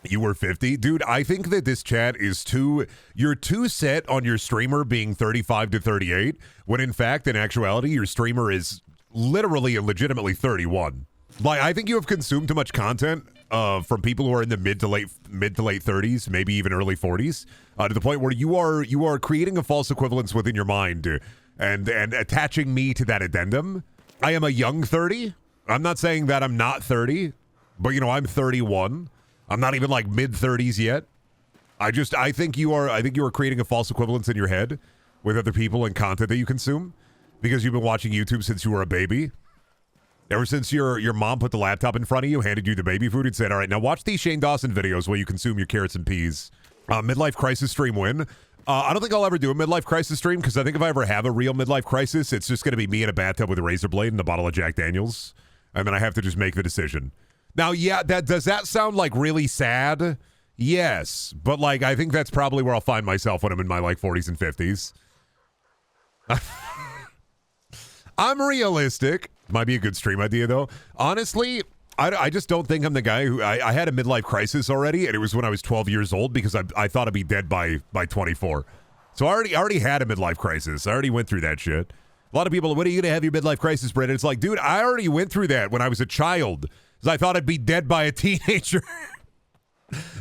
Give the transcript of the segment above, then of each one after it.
You were 50? Dude, I think that this chat is you're too set on your streamer being 35 to 38, when in fact, in actuality, your streamer is literally and legitimately 31. Like, I think you have consumed too much content from people who are in the mid to late 30s, maybe even early 40s, to the point where you are creating a false equivalence within your mind and attaching me to that addendum. I am a young 30. I'm not saying that I'm not 30, but you know, I'm 31. I'm not even like mid 30s yet. I think you are creating a false equivalence in your head with other people and content that you consume because you've been watching YouTube since you were a baby. Ever since your mom put the laptop in front of you, handed you the baby food, and said, all right, now watch these Shane Dawson videos while you consume your carrots and peas. Midlife crisis stream win. I don't think I'll ever do a midlife crisis stream because I think if I ever have a real midlife crisis, it's just going to be me in a bathtub with a razor blade and a bottle of Jack Daniels. And then I have to just make the decision. Now, yeah, does that sound like really sad? Yes. But like, I think that's probably where I'll find myself when I'm in my like 40s and 50s. I'm realistic. Might be a good stream idea, though. Honestly, I just don't think I'm the guy who... I had a midlife crisis already, and it was when I was 12 years old because I thought I'd be dead by 24. So I already had a midlife crisis. I already went through that shit. A lot of people, when are you going to have your midlife crisis, Brendon? It's like, dude, I already went through that when I was a child because I thought I'd be dead by a teenager.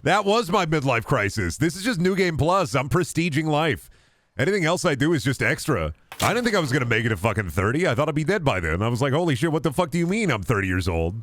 That was my midlife crisis. This is just New Game Plus. I'm prestiging life. Anything else I do is just extra. I didn't think I was going to make it to fucking 30. I thought I'd be dead by then. I was like, holy shit, what the fuck do you mean I'm 30 years old?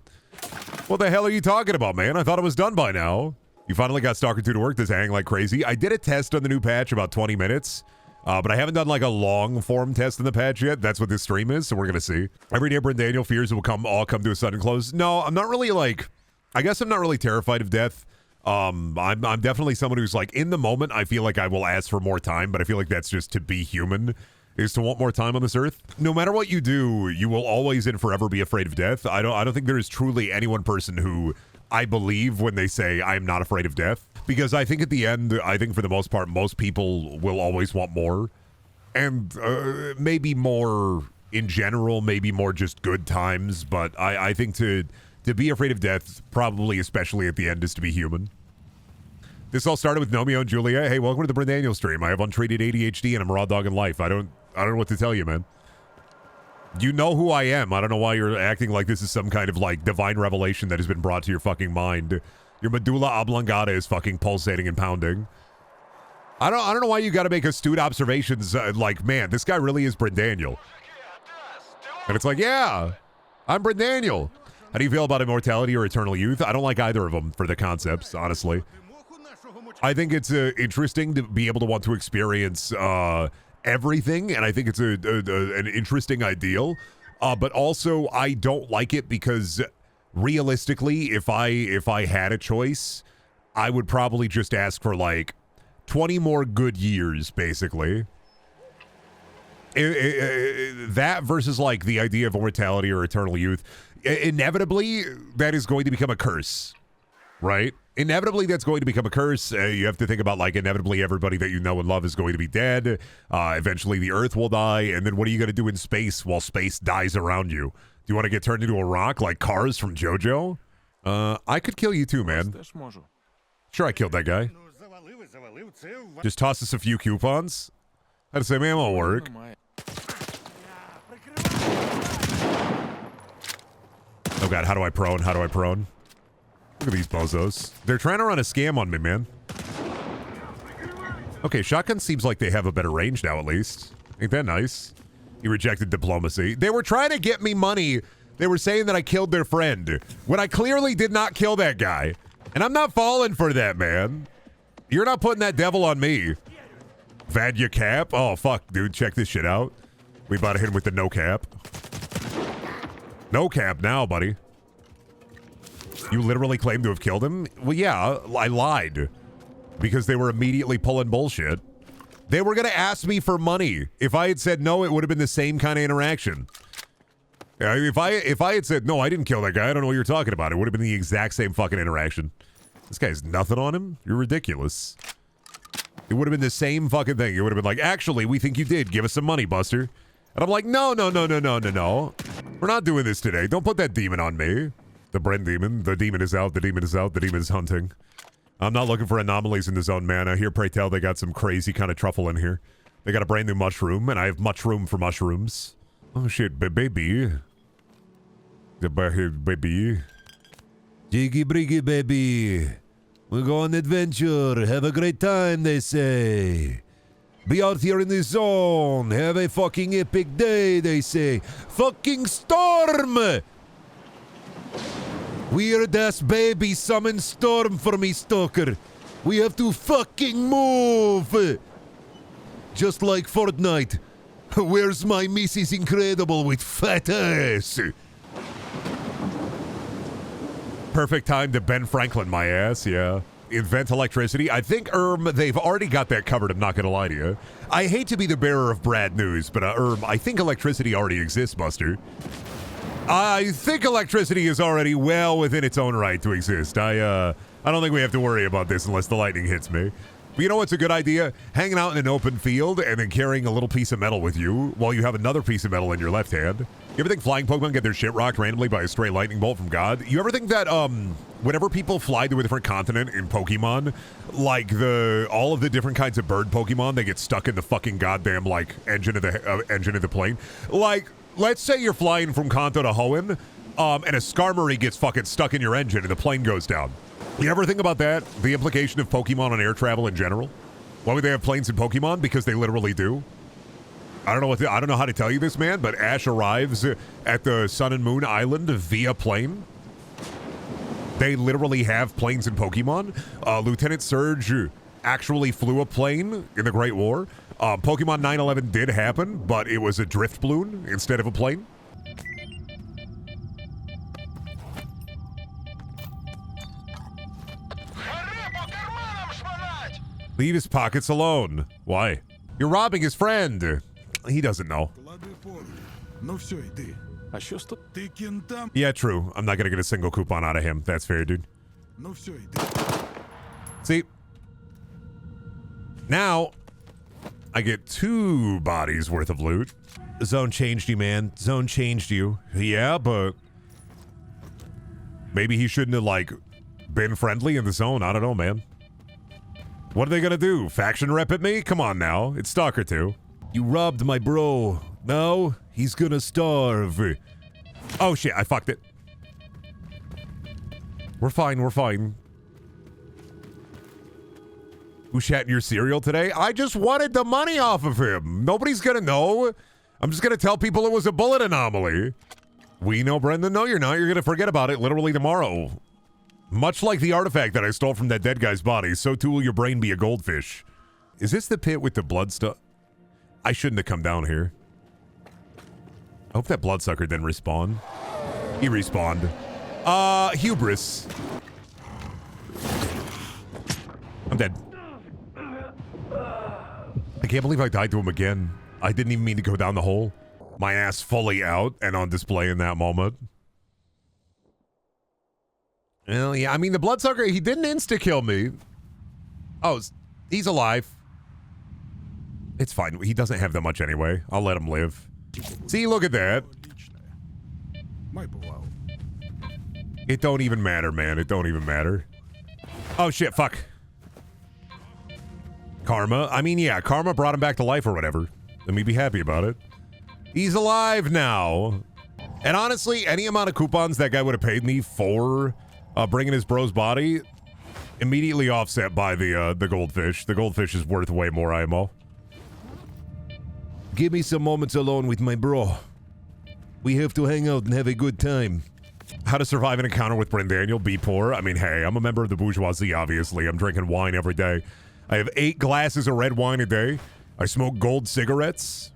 What the hell are you talking about, man? I thought it was done by now. You finally got Stalker 2 to work. This hang like crazy. I did a test on the new patch about 20 minutes, but I haven't done like a long form test in the patch yet. That's what this stream is, so we're going to see. Every day, Brendaniel fears it will all come to a sudden close. No, I'm not really like... I guess I'm not really terrified of death. I'm definitely someone who's like, in the moment, I feel like I will ask for more time, but I feel like that's just to be human, is to want more time on this earth. No matter what you do, you will always and forever be afraid of death. I don't think there is truly any one person who I believe when they say I'm not afraid of death, because I think at the end, I think for the most part, most people will always want more, and maybe more in general, maybe more just good times, but I think to be afraid of death, probably especially at the end, is to be human. This all started with Nomeo and Julia. Hey, welcome to the Brendaniel stream. I have untreated ADHD and I'm a raw dog in life. I don't know what to tell you, man. You know who I am. I don't know why you're acting like this is some kind of like divine revelation that has been brought to your fucking mind. Your medulla oblongata is fucking pulsating and pounding. I don't know why you got to make astute observations like, man, this guy really is Brendaniel. And it's like, yeah, I'm Brendaniel. How do you feel about immortality or eternal youth? I don't like either of them for the concepts, honestly. I think it's interesting to be able to want to experience everything, and I think it's an interesting ideal. But also, I don't like it because realistically, if I had a choice, I would probably just ask for like 20 more good years, basically. That versus like the idea of immortality or eternal youth. Inevitably, that is going to become a curse, right? Inevitably, that's going to become a curse. You have to think about, like, inevitably everybody that you know and love is going to be dead. Eventually, the Earth will die. And then what are you going to do in space while space dies around you? Do you want to get turned into a rock like Cars from JoJo? I could kill you too, man. Sure, I killed that guy. Just toss us a few coupons. I'd say, man, it won't work. Oh god, how do I prone? How do I prone? Look at these bozos. They're trying to run a scam on me, man. Okay, shotgun seems like they have a better range now, at least. Ain't that nice? He rejected diplomacy. They were trying to get me money. They were saying that I killed their friend, when I clearly did not kill that guy. And I'm not falling for that, man. You're not putting that devil on me. Vadya cap? Oh, fuck, dude. Check this shit out. We about to hit him with the no cap. No cap now, buddy. You literally claimed to have killed him? Well, yeah, I lied. Because they were immediately pulling bullshit. They were going to ask me for money. If I had said no, it would have been the same kind of interaction. If I had said, no, I didn't kill that guy, I don't know what you're talking about, it would have been the exact same fucking interaction. This guy has nothing on him? You're ridiculous. It would have been the same fucking thing. It would have been like, actually, we think you did. Give us some money, Buster. And I'm like, no. We're not doing this today. Don't put that demon on me. The Bren demon. The demon is out. The demon is out. The demon is hunting. I'm not looking for anomalies in the zone, man. I hear, pray tell, they got some crazy kind of truffle in here. They got a brand new mushroom, and I have much room for mushrooms. Oh shit, baby. The baby. Jiggy briggy, baby. We're going adventure. Have a great time, they say. Be out here in the zone. Have a fucking epic day, they say. Fucking storm! Weird ass baby summon storm for me, Stalker. We have to fucking move. Just like Fortnite. Where's my Mrs. Incredible with fat ass? Perfect time to Ben Franklin my ass, yeah. Invent electricity. I think, they've already got that covered, I'm not gonna lie to you. I hate to be the bearer of bad news, but, I think electricity already exists, Buster. I think electricity is already well within its own right to exist. I don't think we have to worry about this unless the lightning hits me. But you know what's a good idea? Hanging out in an open field and then carrying a little piece of metal with you while you have another piece of metal in your left hand. You ever think flying Pokemon get their shit rocked randomly by a stray lightning bolt from God? You ever think that, whenever people fly to a different continent in Pokemon, like all of the different kinds of bird Pokemon, they get stuck in the fucking goddamn, like, engine of the plane? Like, let's say you're flying from Kanto to Hoenn, and a Skarmory gets fucking stuck in your engine and the plane goes down. You ever think about that? The implication of Pokemon on air travel in general? Why would they have planes in Pokemon? Because they literally do. I don't know how to tell you this, man, but Ash arrives at the Sun and Moon Island via plane. They literally have planes in Pokemon. Lieutenant Surge actually flew a plane in the Great War. Pokemon 911 did happen, but it was a drift balloon instead of a plane. Leave his pockets alone. Why? You're robbing his friend. He doesn't know. Yeah, true. I'm not gonna get a single coupon out of him. That's fair, dude. See? Now, I get 2 bodies worth of loot. The zone changed you, man. Zone changed you. Yeah, but maybe he shouldn't have, like, been friendly in the zone. I don't know, man. What are they gonna do? Faction rep at me? Come on now. It's Stalker 2. You robbed my bro. Now he's gonna starve. Oh shit, I fucked it. We're fine, we're fine. Who shat in your cereal today? I just wanted the money off of him. Nobody's gonna know. I'm just gonna tell people it was a bullet anomaly. We know, Brendan. No, you're not. You're gonna forget about it literally tomorrow. Much like the artifact that I stole from that dead guy's body, so too will your brain be a goldfish. Is this the pit with the blood stuff? I shouldn't have come down here. I hope that bloodsucker didn't respawn. He respawned. Hubris. I'm dead. I can't believe I died to him again. I didn't even mean to go down the hole. My ass fully out and on display in that moment. Well, yeah, I mean, the bloodsucker, he didn't insta-kill me. Oh, he's alive. It's fine. He doesn't have that much anyway. I'll let him live. See, look at that. It don't even matter, man. It don't even matter. Oh, shit, fuck. Karma. I mean, yeah, Karma brought him back to life or whatever. Let me be happy about it. He's alive now. And honestly, any amount of coupons that guy would have paid me for bringing his bro's body, immediately offset by the goldfish. The goldfish is worth way more IMO. Give me some moments alone with my bro. We have to hang out and have a good time. How to survive an encounter with Brendaniel, be poor. I mean, hey, I'm a member of the bourgeoisie, obviously. I'm drinking wine every day. I have 8 glasses of red wine a day. I smoke gold cigarettes.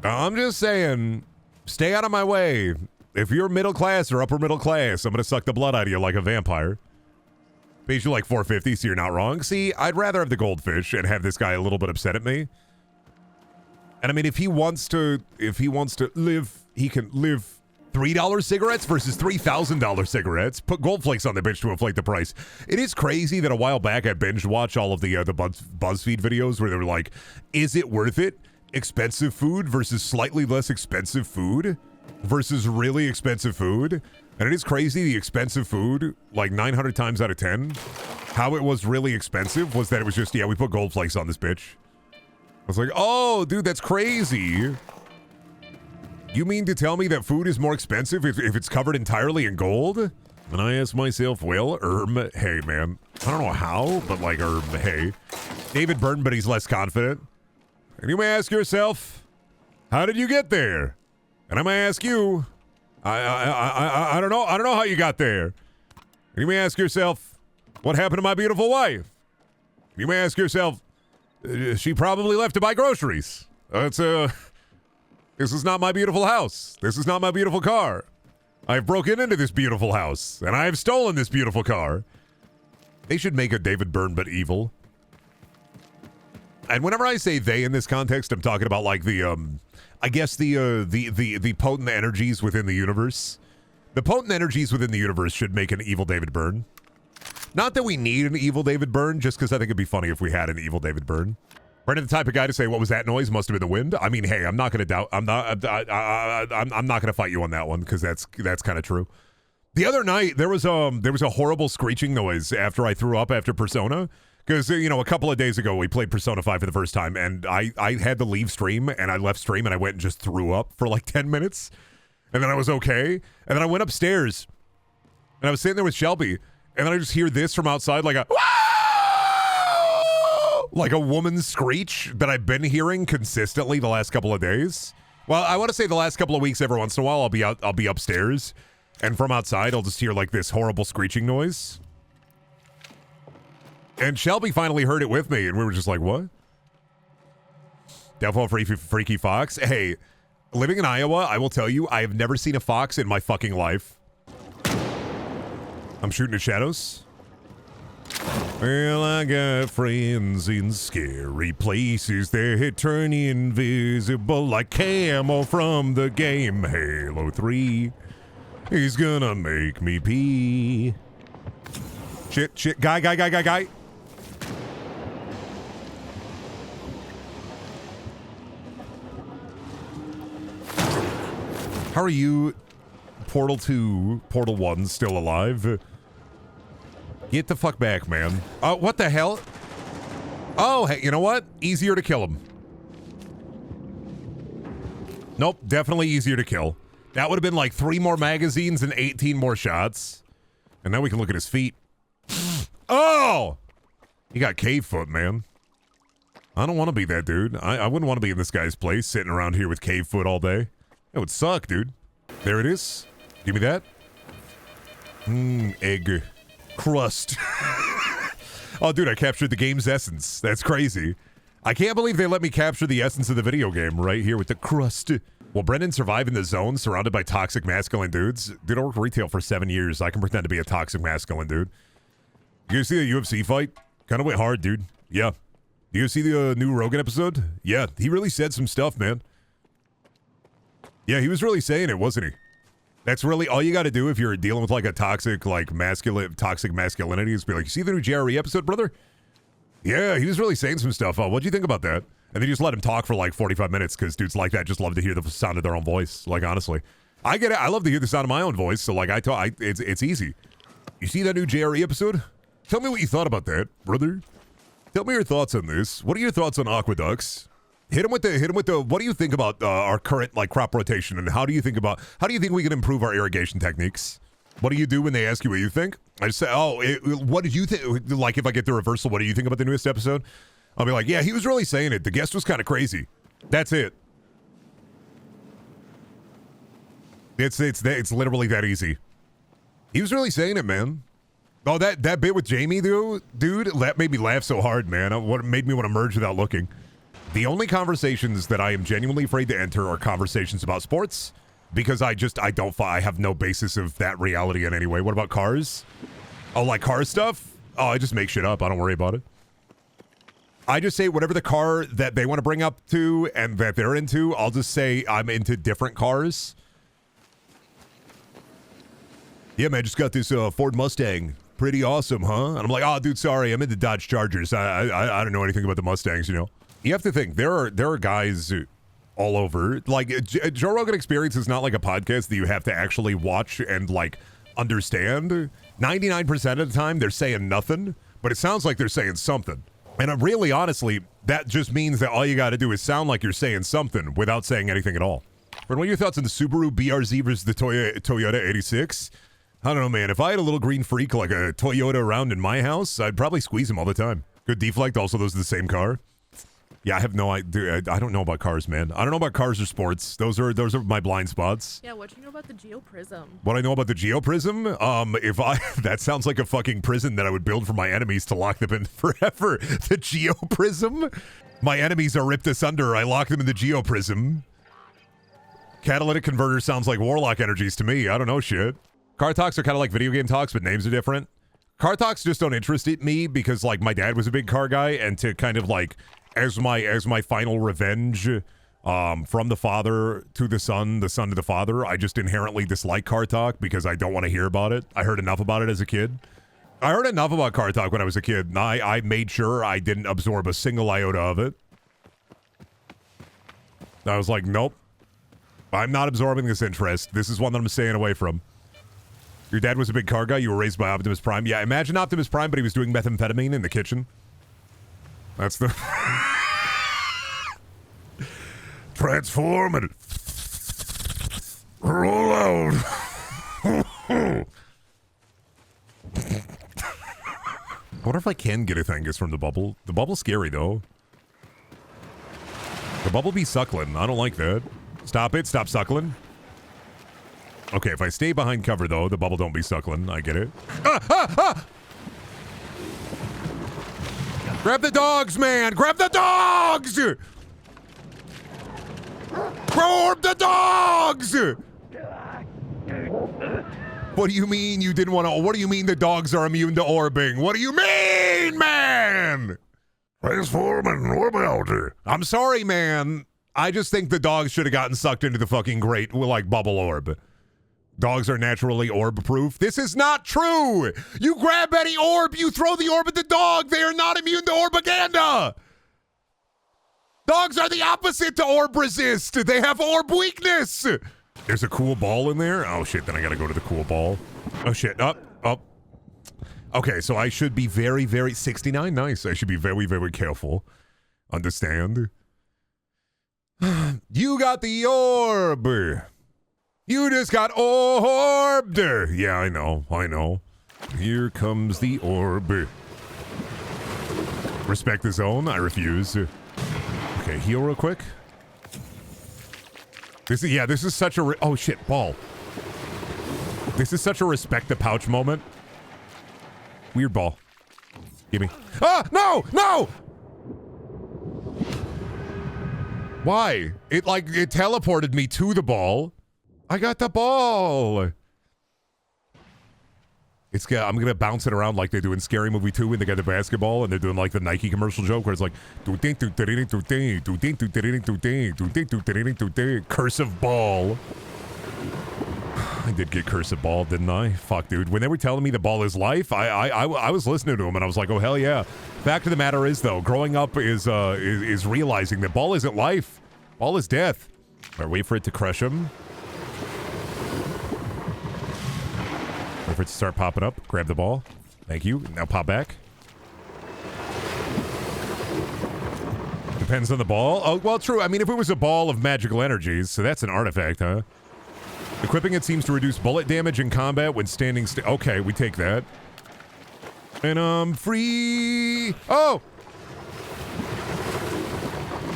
I'm just saying, stay out of my way. If you're middle class or upper middle class, I'm going to suck the blood out of you like a vampire. Pays you like $4.50, so you're not wrong. See, I'd rather have the goldfish and have this guy a little bit upset at me. And I mean, if he wants to live, he can live $3 cigarettes versus $3,000 cigarettes. Put gold flakes on the bitch to inflate the price. It is crazy that a while back I binge watched all of the BuzzFeed videos where they were like, is it worth it? Expensive food versus slightly less expensive food versus really expensive food. And it is crazy, the expensive food, like 900 times out of 10, how it was really expensive was that it was just, yeah, we put gold flakes on this bitch. I was like, oh, dude, that's crazy. You mean to tell me that food is more expensive if it's covered entirely in gold? And I asked myself, well, hey, man. I don't know how, but like, hey. David Byrne, but he's less confident. And you may ask yourself, how did you get there? And I may ask you, I don't know. I don't know how you got there. And you may ask yourself, what happened to my beautiful wife? You may ask yourself, she probably left to buy groceries. This is not my beautiful house. This is not my beautiful car. I've broken into this beautiful house, and I have stolen this beautiful car. They should make a David Byrne but evil. And whenever I say they in this context, I'm talking about like the I guess the potent energies within the universe. The potent energies within the universe should make an evil David Byrne. Not that we need an evil David Byrne, just because I think it'd be funny if we had an evil David Byrne. Brendan, the type of guy to say, "What was that noise? Must have been the wind." I mean, hey, I'm not going to doubt. I'm not going to fight you on that one because that's kind of true. The other night there was a horrible screeching noise after I threw up after Persona. Because, you know, a couple of days ago, we played Persona 5 for the first time, and I had to leave stream, and I left stream, and I went and just threw up for like 10 minutes. And then I was okay. And then I went upstairs, and I was sitting there with Shelby, and then I just hear this from outside, like a woman's screech that I've been hearing consistently the last couple of days. Well, I want to say the last couple of weeks, every once in a while, I'll be upstairs, and from outside, I'll just hear like this horrible screeching noise. And Shelby finally heard it with me, and we were just like, what? Defo Freaky Fox? Hey, living in Iowa, I will tell you, I have never seen a fox in my fucking life. I'm shooting at shadows. Well, I got friends in scary places that turn invisible like Camo from the game Halo 3. He's gonna make me pee. Shit, guy. How are you, Portal 2, Portal 1, still alive? Get the fuck back, man. What the hell? Oh, hey, you know what? Easier to kill him. Nope, definitely easier to kill. That would have been like 3 more magazines and 18 more shots. And now we can look at his feet. Oh! He got cave foot, man. I don't want to be that dude. I wouldn't want to be in this guy's place, sitting around here with cave foot all day. That would suck, dude. There it is. Give me that. Egg. Crust. Oh, dude, I captured the game's essence. That's crazy. I can't believe they let me capture the essence of the video game right here with the crust. Will Brendan survive in the zone surrounded by toxic masculine dudes? Dude, I worked retail for 7 years. I can pretend to be a toxic masculine dude. You guys see the UFC fight? Kind of went hard, dude. Yeah. Do you see the new Rogan episode? Yeah, he really said some stuff, man. Yeah, he was really saying it, wasn't he? That's really all you got to do if you're dealing with like a toxic masculinity is be like, you see the new JRE episode, brother? Yeah, he was really saying some stuff. What'd you think about that? And then you just let him talk for like 45 minutes because dudes like that just love to hear the sound of their own voice. Like, honestly, I get it. I love to hear the sound of my own voice. So like it's easy. You see that new JRE episode? Tell me what you thought about that, brother. Tell me your thoughts on this. What are your thoughts on aqueducts? Hit him with the. What do you think about our current like crop rotation, and how do you think we can improve our irrigation techniques? What do you do when they ask you what you think? I just say, what did you think? Like if I get the reversal, what do you think about the newest episode? I'll be like, yeah, he was really saying it. The guest was kind of crazy. That's it. It's literally that easy. He was really saying it, man. Oh, that bit with Jamie, dude, that made me laugh so hard, man. What made me want to merge without looking. The only conversations that I am genuinely afraid to enter are conversations about sports, because I have no basis of that reality in any way. What about cars? Oh, like car stuff? Oh, I just make shit up. I don't worry about it. I just say whatever the car that they want to bring up to and that they're into, I'll just say I'm into different cars. Yeah, man, just got this Ford Mustang. Pretty awesome, huh? And I'm like, oh, dude, sorry, I'm into Dodge Chargers. I don't know anything about the Mustangs, you know. You have to think there are guys all over. Like, Joe Rogan Experience is not like a podcast that you have to actually watch and, like, understand. 99% of the time, they're saying nothing, but it sounds like they're saying something. And really, honestly, that just means that all you got to do is sound like you're saying something without saying anything at all. But what are your thoughts on the Subaru BRZ versus the Toyota 86? I don't know, man. If I had a little green freak like a Toyota around in my house, I'd probably squeeze him all the time. Good deflect. Also, those are the same car. Yeah, I have no idea. I don't know about cars, man. I don't know about cars or sports. Those are my blind spots. Yeah, what do you know about the Geoprism? What I know about the Geoprism? That sounds like a fucking prison that I would build for my enemies to lock them in forever. The Geoprism? My enemies are ripped asunder. I lock them in the Geoprism. Catalytic converter sounds like warlock energies to me. I don't know shit. Car talks are kind of like video game talks, but names are different. Car talks just don't interest me because, like, my dad was a big car guy, and to kind of, like, as my final revenge from the father to the son to the father, I just inherently dislike car talk because I don't want to hear about it. I heard enough about it as a kid. I heard enough about car talk when I was a kid, and I made sure I didn't absorb a single iota of it. I was like, nope. I'm not absorbing this interest. This is one that I'm staying away from. Your dad was a big car guy. You were raised by Optimus Prime. Yeah, imagine Optimus Prime, but he was doing methamphetamine in the kitchen. That's the... Transform and... roll out. I wonder if I can get a Thangus from the bubble. The bubble's scary, though. The bubble be suckling. I don't like that. Stop it. Stop suckling. Okay, if I stay behind cover, though, the bubble don't be suckling. I get it. Grab the dogs, man! Grab the dogs! Grab the dogs! What do you mean you didn't want to... What do you mean the dogs are immune to orbing? What do you mean, man? Transform and orb out. I'm sorry, man. I just think the dogs should have gotten sucked into the fucking grate with, like, bubble orb. Dogs are naturally orb-proof. This is not true! You grab any orb, you throw the orb at the dog! They are not immune to orbaganda! Dogs are the opposite to orb resist! They have orb weakness! There's a cool ball in there? Oh shit, then I gotta go to the cool ball. Oh shit, up. Okay, so I should be very, very... 69? Nice. I should be very, very careful. Understand? You got the orb! You just got orbed! Yeah, I know. Here comes the orb. Respect the zone? I refuse. Okay, heal real quick. This is such a... oh shit, ball. This is such a respect the pouch moment. Weird ball. Gimme. Ah! No! No! Why? It teleported me to the ball. I got the ball. I'm gonna bounce it around like they do in Scary Movie 2 when they got the basketball and they're doing like the Nike commercial joke where it's like cursive ball. I did get cursive ball, didn't I? Fuck, dude. When they were telling me the ball is life, I was listening to them and I was like, oh hell yeah. Fact of the matter is though, growing up is realizing that ball isn't life. Ball is death. All right, wait for it to crush him. Wait for it to start popping up. Grab the ball. Thank you. Now pop back. Depends on the ball. Oh, well, true. I mean, if it was a ball of magical energies, so that's an artifact, huh? Equipping it seems to reduce bullet damage in combat when standing still. Okay, we take that. And I'm free. Oh!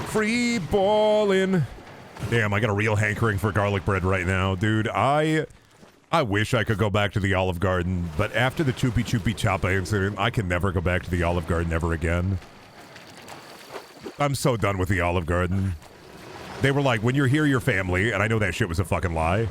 Free balling. Damn, I got a real hankering for garlic bread right now, dude. I wish I could go back to the Olive Garden, but after the Choopy Choopy Choppa incident, I can never go back to the Olive Garden ever again. I'm so done with the Olive Garden. They were like, when you're here, you're family, and I know that shit was a fucking lie.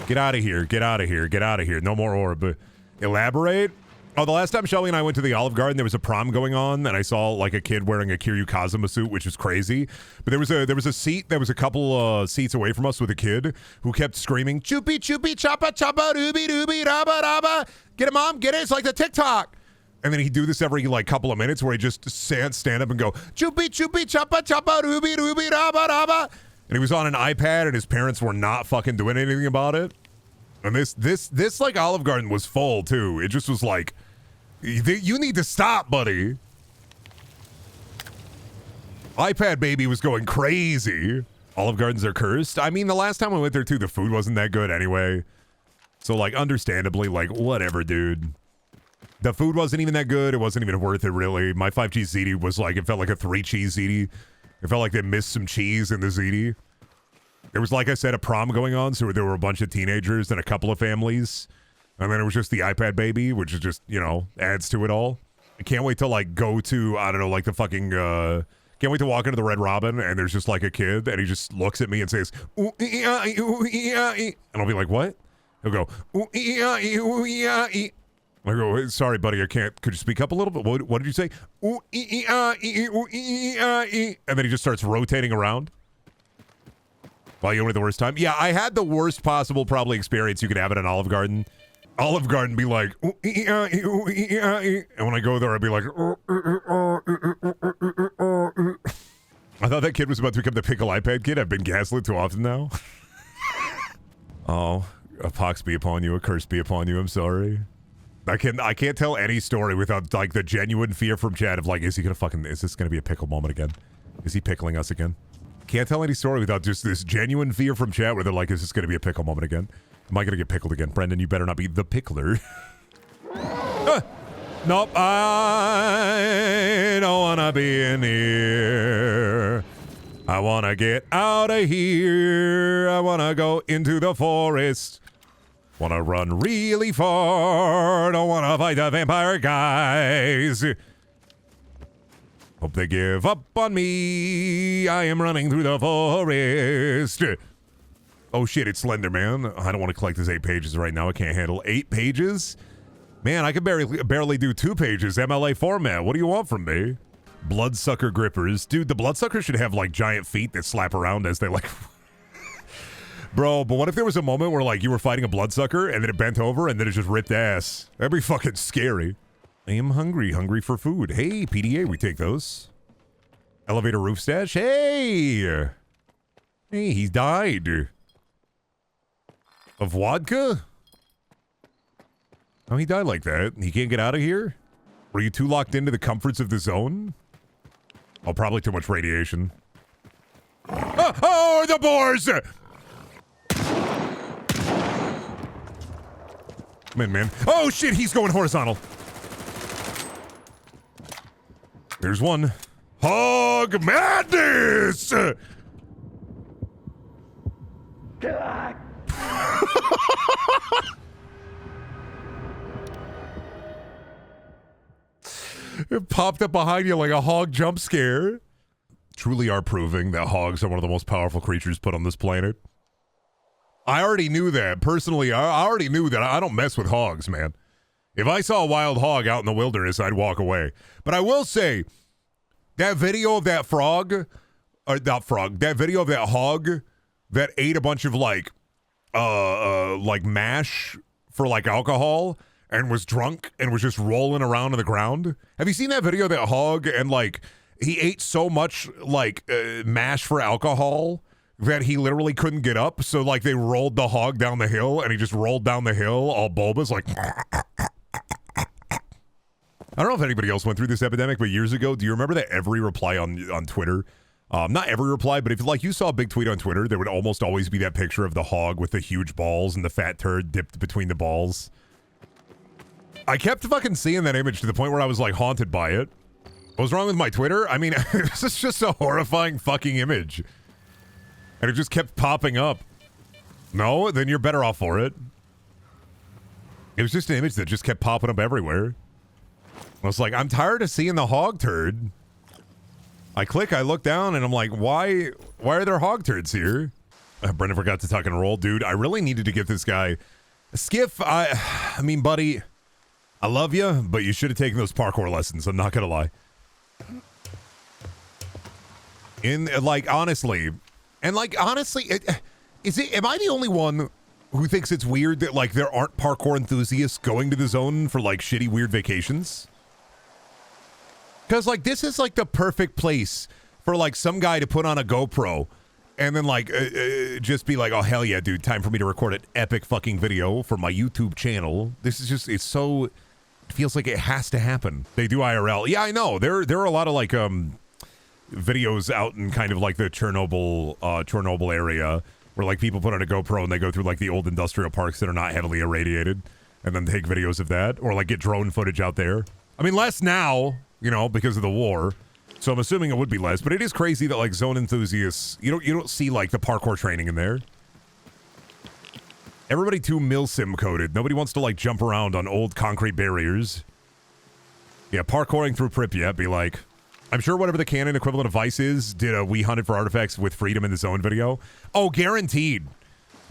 Get out of here, get out of here, get out of here. No more orb. Elaborate? Oh, the last time Shelly and I went to the Olive Garden, there was a prom going on, and I saw like a kid wearing a Kiryu Kazuma suit, which was crazy. But there was a seat that was a couple seats away from us with a kid who kept screaming, "Choopy choopy choppa choppa dooby dooby rabba rabba." Get it, mom, get it. It's like the TikTok. And then he'd do this every like couple of minutes where he just stand up and go, chupi chupi chapa chapa ruby ruby raba raba. And he was on an iPad and his parents were not fucking doing anything about it. And this like Olive Garden was full too. It just was like, you need to stop, buddy. iPad baby was going crazy. Olive Gardens are cursed. I mean, the last time I went there too, the food wasn't that good anyway. So like, understandably, like, whatever, dude. The food wasn't even that good. It wasn't even worth it, really. My 5-cheese ziti was like, it felt like a 3-cheese ziti. It felt like they missed some cheese in the ziti. There was, like I said, a prom going on, so there were a bunch of teenagers and a couple of families. And then it was just the iPad baby, which is just, you know, adds to it all. I can't wait to, like, go to, I don't know, like the fucking, can't wait to walk into the Red Robin, and there's just, like, a kid, and he just looks at me and says, ooh, and I'll be like, what? He'll go, ooh, I go, sorry, buddy, I can't. Could you speak up a little bit? What did you say? Ooh, and then he just starts rotating around. While you only the worst time? Yeah, I had the worst possible probably experience you could have at an Olive Garden. Olive Garden be like, and when I go there, I'd be like, I thought that kid was about to become the pickle iPad kid. I've been gaslit too often now. Oh, a pox be upon you, a curse be upon you. I'm sorry. I can't tell any story without like the genuine fear from chat of like, is this gonna be a pickle moment again? Is he pickling us again? Can't tell any story without just this genuine fear from chat where they're like, is this gonna be a pickle moment again? Am I gonna get pickled again? Brendan, you better not be the pickler. Nope, I don't wanna be in here. I wanna get out of here. I wanna go into the forest. Wanna run really far. Don't wanna fight the vampire guys. Hope they give up on me. I am running through the forest. Oh shit, it's Slender Man. I don't want to collect his 8 pages right now. I can't handle 8 pages. Man, I can barely do 2 pages. MLA format. What do you want from me? Bloodsucker grippers. Dude, the bloodsucker should have like giant feet that slap around as they like... Bro, but what if there was a moment where like you were fighting a bloodsucker and then it bent over and then it just ripped ass? That'd be fucking scary. I am hungry for food. Hey, PDA, we take those. Elevator roof stash. Hey! Hey, he died. Of vodka? Oh, he died like that. He can't get out of here? Were you too locked into the comforts of the zone? Oh, probably too much radiation. Oh, the boars! Come in, man. Oh, shit, he's going horizontal. There's one. Hog madness! It popped up behind you like a hog jump scare. Truly are proving that hogs are one of the most powerful creatures put on this planet. I already knew that. Personally, I already knew that. I don't mess with hogs, man. If I saw a wild hog out in the wilderness, I'd walk away. But I will say, that video of that frog, or not frog, that video of that hog that ate a bunch of like mash for like alcohol and was drunk and was just rolling around on the ground. Have you seen that video of that hog and like he ate so much like mash for alcohol that he literally couldn't get up? So like they rolled the hog down the hill and he just rolled down the hill all bulbous like... I don't know if anybody else went through this epidemic, but years ago, do you remember that every reply on Twitter, not every reply, but if like you saw a big tweet on Twitter, there would almost always be that picture of the hog with the huge balls and the fat turd dipped between the balls. I kept fucking seeing that image to the point where I was like haunted by it. What was wrong with my Twitter? I mean, this is just a horrifying fucking image. And it just kept popping up. No? Then you're better off for it. It was just an image that just kept popping up everywhere. I was like, I'm tired of seeing the hog turd. I click, I look down, and I'm like, why are there hog turds here? Brendan forgot to tuck and roll. Dude, I really needed to give this guy... Skiff, I mean, buddy, I love you, but you should have taken those parkour lessons. I'm not gonna lie. Honestly, am I the only one who thinks it's weird that, like, there aren't parkour enthusiasts going to the zone for, like, shitty, weird vacations? Because, like, this is, like, the perfect place for, like, some guy to put on a GoPro and then, like, just be like, oh, hell yeah, dude, time for me to record an epic fucking video for my YouTube channel. This is just, it's so, it feels like it has to happen. They do IRL. Yeah, I know. There are a lot of, like, videos out in kind of, like, the Chernobyl area where, like, people put on a GoPro and they go through, like, the old industrial parks that are not heavily irradiated and then take videos of that, or, like, get drone footage out there. I mean, less now, you know, because of the war. So I'm assuming it would be less, but it is crazy that, like, zone enthusiasts, you don't see, like, the parkour training in there. Everybody too milsim coded. Nobody wants to, like, jump around on old concrete barriers. Yeah, parkouring through Pripyat be like, I'm sure whatever the canon equivalent of Vice is did a We Hunted for Artifacts with Freedom in the Zone video. Oh, guaranteed.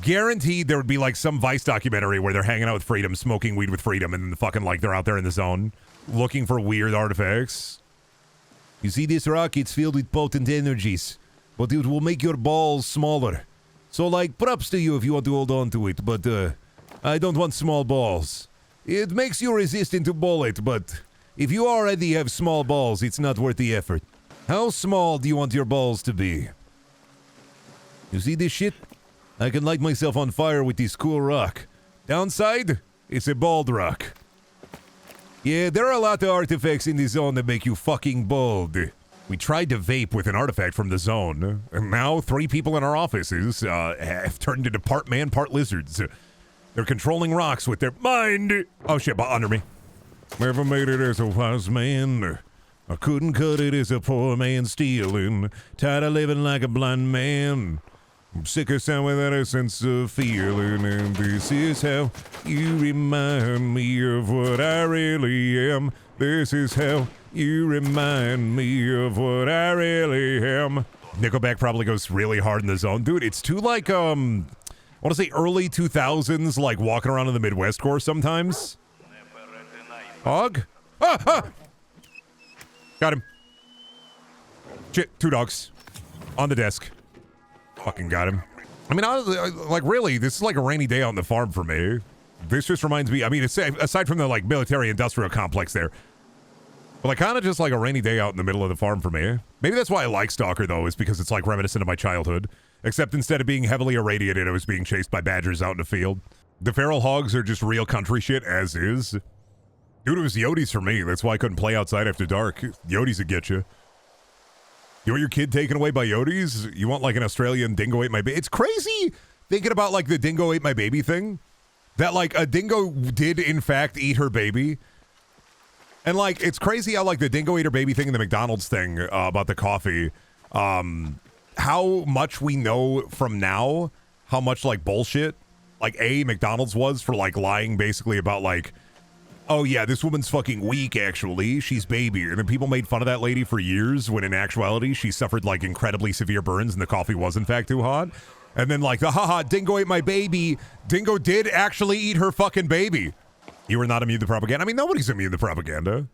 Guaranteed there would be, like, some Vice documentary where they're hanging out with Freedom, smoking weed with Freedom, and then fucking, like, they're out there in the zone looking for weird artifacts. You see this rock? It's filled with potent energies, but it will make your balls smaller. So, like, props to you if you want to hold on to it, but I don't want small balls. It makes you resistant to bullet, but if you already have small balls, it's not worth the effort. How small do you want your balls to be? You see this shit? I can light myself on fire with this cool rock. Downside? It's a bald rock. Yeah, there are a lot of artifacts in the zone that make you fucking bald. We tried to vape with an artifact from the zone, and now 3 people in our offices have turned into part man, part lizards. They're controlling rocks with their mind. Oh shit, under me. Never made it as a wise man. I couldn't cut it as a poor man stealing. Tired of living like a blind man. I'm sick of sound without a sense of feeling, and this is how you remind me of what I really am. This is how you remind me of what I really am. Nickelback probably goes really hard in the zone. Dude, it's too, like, I want to say early 2000s, like, walking around in the Midwest core sometimes. Hog? Ah! Got him. Shit, 2 dogs. On the desk. Fucking got him. I mean, like, really, this is like a rainy day out on the farm for me. This just reminds me, I mean, aside from the, like, military-industrial complex there, but, like, kind of just like a rainy day out in the middle of the farm for me. Maybe that's why I like Stalker, though, is because it's, like, reminiscent of my childhood. Except instead of being heavily irradiated, I was being chased by badgers out in the field. The feral hogs are just real country shit, as is. Dude, it was Yodis for me. That's why I couldn't play outside after dark. Yodis would get you. You want your kid taken away by Yodis? You want, like, an Australian dingo ate my baby? It's crazy thinking about, like, the dingo ate my baby thing. That, like, a dingo did, in fact, eat her baby. And, like, it's crazy how, like, the dingo ate her baby thing and the McDonald's thing about the coffee, how much we know from now, how much, like, bullshit, like, McDonald's was for, like, lying basically about, like, oh yeah, this woman's fucking weak, actually. She's baby. And then people made fun of that lady for years when in actuality she suffered, like, incredibly severe burns and the coffee was in fact too hot. And then, like, the haha, dingo ate my baby. Dingo did actually eat her fucking baby. You were not immune to propaganda. I mean, nobody's immune to propaganda.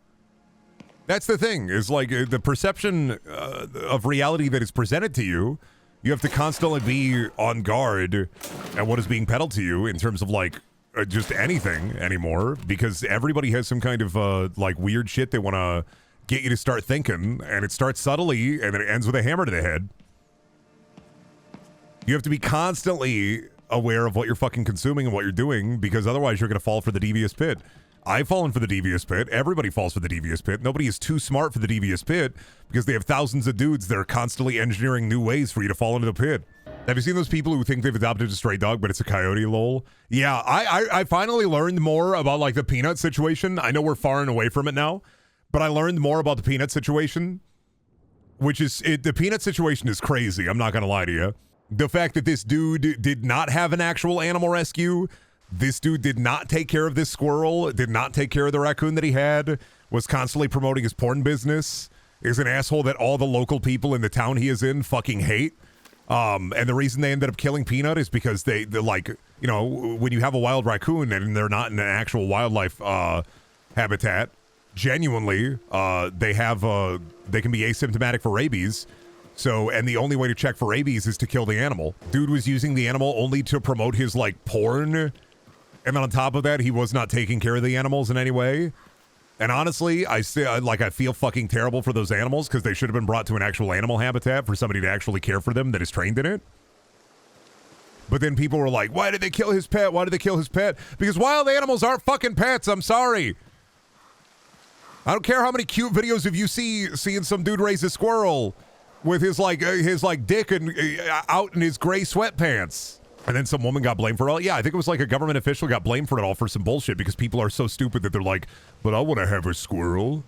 That's the thing, is, like, the perception of reality that is presented to you, you have to constantly be on guard at what is being peddled to you in terms of, like, just anything anymore, because everybody has some kind of like weird shit they want to get you to start thinking, and it starts subtly and then it ends with a hammer to the head. You have to be constantly aware of what you're fucking consuming and what you're doing, because otherwise you're going to fall for the devious pit. I've fallen for the devious pit. Everybody falls for the devious pit. Nobody is too smart for the devious pit because they have thousands of dudes that are constantly engineering new ways for you to fall into the pit. Have you seen those people who think they've adopted a stray dog, but it's a coyote, lol? Yeah, I finally learned more about, like, the peanut situation. I know we're far and away from it now, but I learned more about the peanut situation, which is, the peanut situation is crazy. I'm not going to lie to you. The fact that this dude did not have an actual animal rescue, this dude did not take care of this squirrel, did not take care of the raccoon that he had, was constantly promoting his porn business, is an asshole that all the local people in the town he is in fucking hate. And the reason they ended up killing Peanut is because they're like, you know, when you have a wild raccoon and they're not in an actual wildlife habitat, genuinely, they can be asymptomatic for rabies. So, and the only way to check for rabies is to kill the animal. Dude was using the animal only to promote his, like, porn. And then on top of that, he was not taking care of the animals in any way. And honestly, I feel fucking terrible for those animals because they should have been brought to an actual animal habitat for somebody to actually care for them that is trained in it. But then people were like, why did they kill his pet? Why did they kill his pet? Because wild animals aren't fucking pets. I'm sorry. I don't care how many cute videos of you seeing some dude raise a squirrel with his dick and out in his gray sweatpants. And then some woman got blamed for it all. Yeah, I think it was like a government official got blamed for it all for some bullshit because people are so stupid that they're like, but I want to have a squirrel.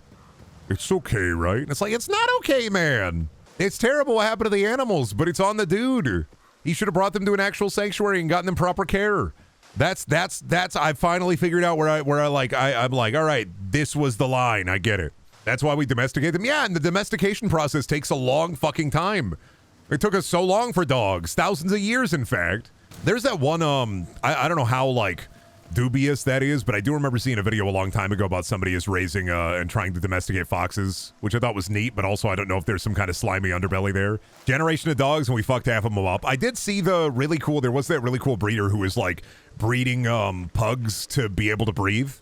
It's okay, right? And it's like, it's not okay, man. It's terrible what happened to the animals, but it's on the dude. He should have brought them to an actual sanctuary and gotten them proper care. That's I finally figured out where I'm like, all right, this was the line. I get it. That's why we domesticate them. Yeah, and the domestication process takes a long fucking time. It took us so long for dogs, thousands of years, in fact. There's that one, I don't know how, like, dubious that is, but I do remember seeing a video a long time ago about somebody is raising and trying to domesticate foxes, which I thought was neat, but also I don't know if there's some kind of slimy underbelly there. Generation of dogs, and we fucked half of them up. I did see there was that really cool breeder who was, like, breeding pugs to be able to breathe.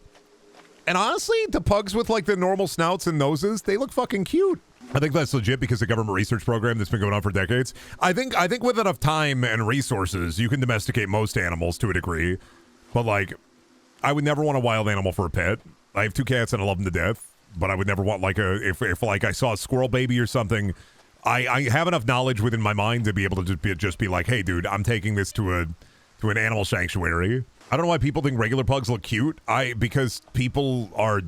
And honestly, the pugs with, like, the normal snouts and noses, they look fucking cute. I think that's legit because the government research program that's been going on for decades. I think with enough time and resources, you can domesticate most animals to a degree. But, like, I would never want a wild animal for a pet. I have 2 cats and I love them to death. But I would never want, like, if like I saw a squirrel baby or something, I have enough knowledge within my mind to be able to just be like, hey, dude, I'm taking this to an animal sanctuary. I don't know why people think regular pugs look cute. Because people are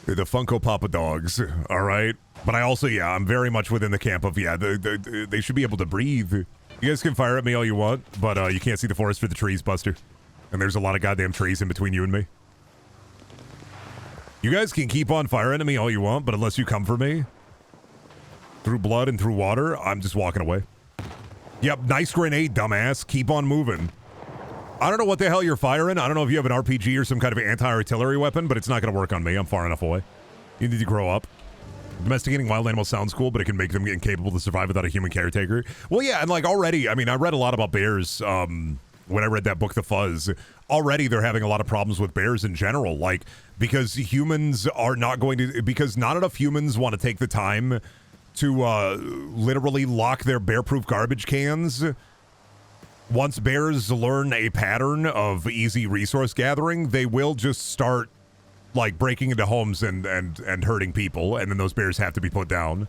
the Funko Papa dogs, all right? But I also, I'm very much within the camp of, they should be able to breathe. You guys can fire at me all you want, but you can't see the forest for the trees, Buster. And there's a lot of goddamn trees in between you and me. You guys can keep on firing at me all you want, but unless you come for me, through blood and through water, I'm just walking away. Yep, nice grenade, dumbass. Keep on moving. I don't know what the hell you're firing. I don't know if you have an RPG or some kind of anti-artillery weapon, but it's not going to work on me. I'm far enough away. You need to grow up. Domesticating wild animals sounds cool, but it can make them incapable to survive without a human caretaker. Well, yeah, and like already, I mean, I read a lot about bears when I read that book, The Fuzz. Already they're having a lot of problems with bears in general, like because humans are not going to, because not enough humans want to take the time to literally lock their bear-proof garbage cans. Once bears learn a pattern of easy resource gathering, they will just start like breaking into homes and hurting people, and then those bears have to be put down.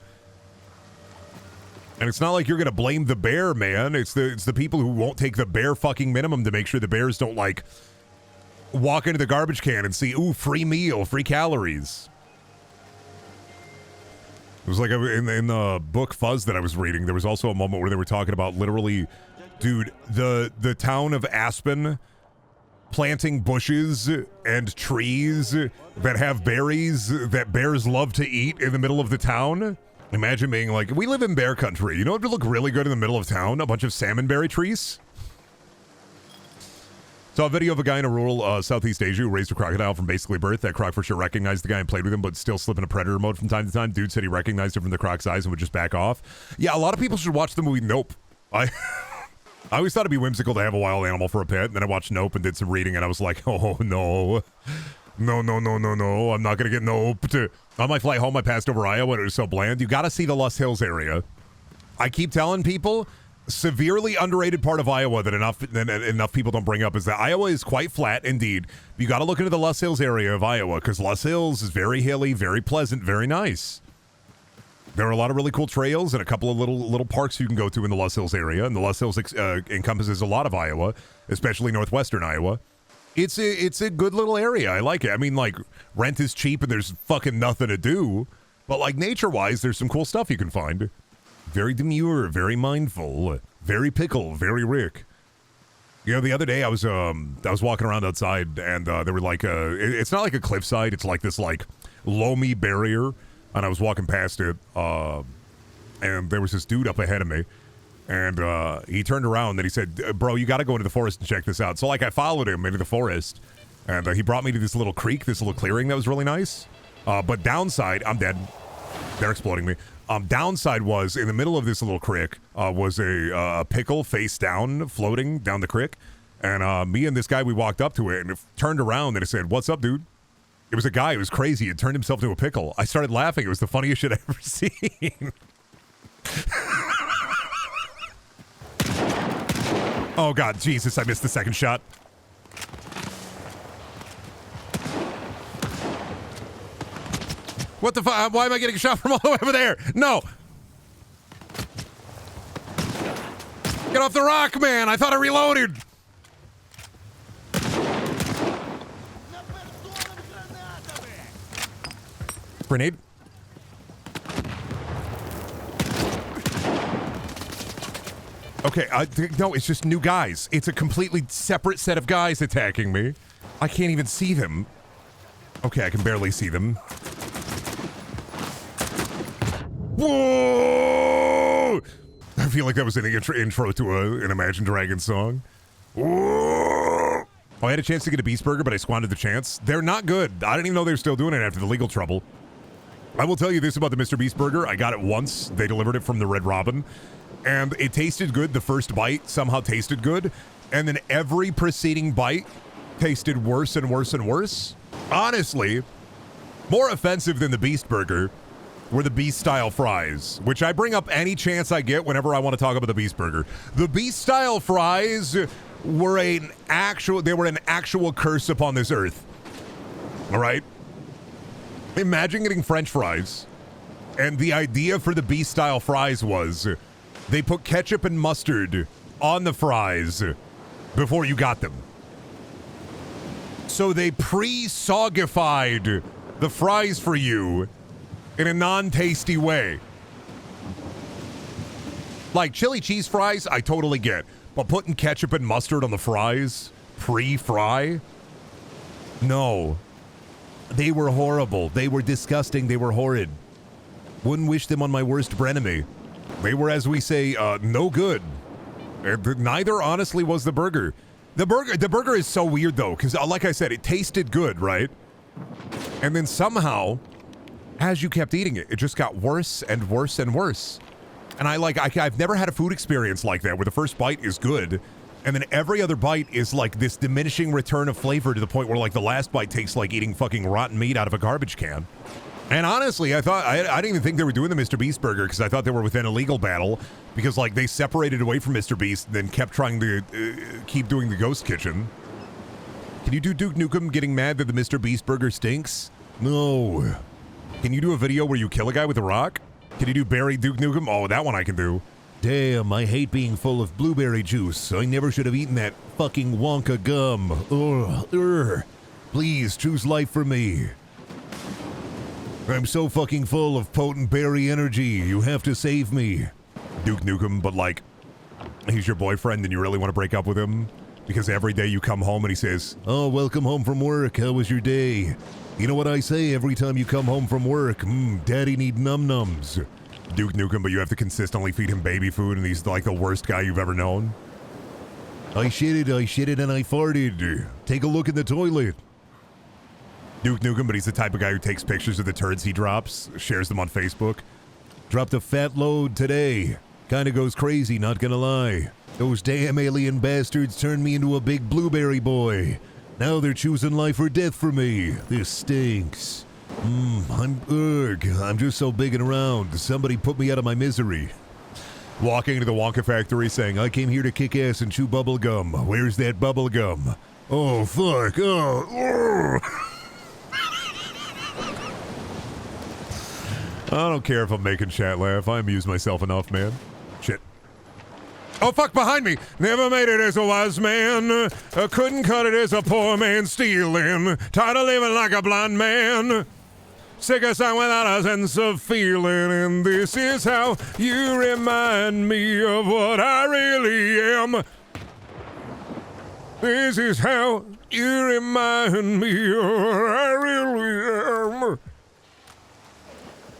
And it's not like you're gonna blame the bear, man. It's the people who won't take the bare fucking minimum to make sure the bears don't like walk into the garbage can and see, ooh, free meal, free calories. It was like in the book Fuzz that I was reading, there was also a moment where they were talking about literally, dude, the town of Aspen planting bushes and trees that have berries that bears love to eat in the middle of the town. Imagine being like, we live in bear country. You know what would look really good in the middle of town? A bunch of salmonberry trees. Saw a video of a guy in a rural Southeast Asia who raised a crocodile from basically birth. That croc for sure recognized the guy and played with him, but still slip into predator mode from time to time. Dude said he recognized it from the croc's eyes and would just back off. Yeah, a lot of people should watch the movie Nope. I always thought it'd be whimsical to have a wild animal for a pet, and then I watched Nope and did some reading, and I was like, oh, no. No, I'm not going to get noped. On my flight home, I passed over Iowa, and it was so bland. You got to see the Lost Hills area. I keep telling people, severely underrated part of Iowa that enough people don't bring up is that Iowa is quite flat, indeed. You got to look into the Lost Hills area of Iowa, because Lost Hills is very hilly, very pleasant, very nice. There are a lot of really cool trails and a couple of little parks you can go to in the Lost Hills area, and the Lost Hills encompasses a lot of Iowa, especially northwestern Iowa. It's a good little area. I like it. I mean, like, rent is cheap and there's fucking nothing to do, but like nature-wise, there's some cool stuff you can find. Very demure, very mindful, very pickle, very Rick. You know, the other day I was walking around outside and there were like it's not like a cliffside. It's like this like loamy barrier. And I was walking past it, and there was this dude up ahead of me, and he turned around and he said, bro, you got to go into the forest and check this out. So, like, I followed him into the forest, and he brought me to this little creek, this little clearing that was really nice. But downside, I'm dead. They're exploding me. Downside was, in the middle of this little creek, was a pickle face down, floating down the creek. And me and this guy, we walked up to it, and it turned around, and it said, what's up, dude? It was a guy. It was crazy. It turned himself into a pickle. I started laughing. It was the funniest shit I've ever seen. Oh, God. Jesus, I missed the second shot. What the fuck? Why am I getting shot from all the way over there? No. Get off the rock, man. I thought I reloaded. Grenade. Okay, no, it's just new guys. It's a completely separate set of guys attacking me. I can't even see them. Okay, I can barely see them. Whoa! I feel like that was an intro to an Imagine Dragons song. Whoa! I had a chance to get a Beast Burger, but I squandered the chance. They're not good. I didn't even know they were still doing it after the legal trouble. I will tell you this about the Mr. Beast Burger. I got it once. They delivered it from the Red Robin. And it tasted good. The first bite somehow tasted good. And then every preceding bite tasted worse and worse and worse. Honestly, more offensive than the Beast Burger were the Beast-style fries, which I bring up any chance I get whenever I want to talk about the Beast Burger. The Beast-style fries were an actual curse upon this earth. All right? Imagine getting French fries, and the idea for the Beast-style fries was they put ketchup and mustard on the fries before you got them. So they pre-sogified the fries for you in a non-tasty way. Like chili cheese fries, I totally get. But putting ketchup and mustard on the fries, pre-fry? No. They were horrible. They were disgusting. They were horrid. Wouldn't wish them on my worst frenemy. They were, as we say, no good. Neither, honestly, was the burger. The burger is so weird, though, because, like I said, it tasted good, right? And then somehow, as you kept eating it, it just got worse and worse and worse. And I've never had a food experience like that, where the first bite is good, and then every other bite is like this diminishing return of flavor to the point where, like, the last bite tastes like eating fucking rotten meat out of a garbage can. And honestly, I didn't even think they were doing the Mr. Beast burger, because I thought they were within a legal battle, because, like, they separated away from Mr. Beast and then kept trying to keep doing the Ghost Kitchen. Can you do Duke Nukem getting mad that the Mr. Beast burger stinks? No. Can you do a video where you kill a guy with a rock? Can you do Barry Duke Nukem? Oh, that one I can do. Damn, I hate being full of blueberry juice. I never should have eaten that fucking Wonka gum. Ugh. Please, choose life for me. I'm so fucking full of potent berry energy. You have to save me. Duke Nukem, but like, he's your boyfriend and you really want to break up with him? Because every day you come home and he says, oh, welcome home from work. How was your day? You know what I say every time you come home from work? Daddy need num-nums. Duke Nukem, but you have to consistently feed him baby food and he's like the worst guy you've ever known. I shitted, and I farted. Take a look in the toilet. Duke Nukem, but he's the type of guy who takes pictures of the turds he drops, shares them on Facebook. Dropped a fat load today. Kinda goes crazy, not gonna lie. Those damn alien bastards turned me into a big blueberry boy. Now they're choosing life or death for me. This stinks. I'm just so big and round. Somebody put me out of my misery. Walking into the Wonka factory saying, I came here to kick ass and chew bubble gum. Where's that bubble gum? Oh, fuck. Oh. I don't care if I'm making chat laugh. I amuse myself enough, man. Shit. Oh, fuck, behind me. Never made it as a wise man. Couldn't cut it as a poor man stealing. Tired of living like a blind man. Sick of sound without a sense of feeling. And this is how you remind me of what I really am. This is how you remind me of what I really am.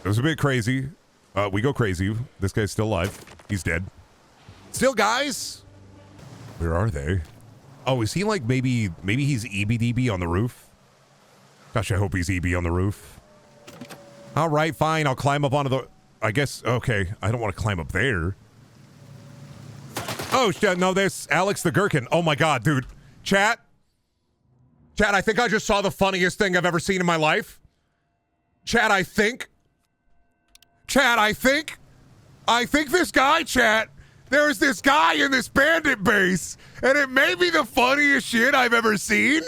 It was a bit crazy. We go crazy. This guy's still alive. He's dead. Still guys? Where are they? Oh, is he like maybe he's EBDB on the roof? Gosh, I hope he's EB on the roof. All right, fine. I'll climb up onto the... I guess, okay. I don't want to climb up there. Oh, shit. No, there's Alex the Gherkin. Oh, my God, dude. Chat. Chat, I think I just saw the funniest thing I've ever seen in my life. Chat, I think this guy, chat, there's this guy in this bandit base, and it may be the funniest shit I've ever seen.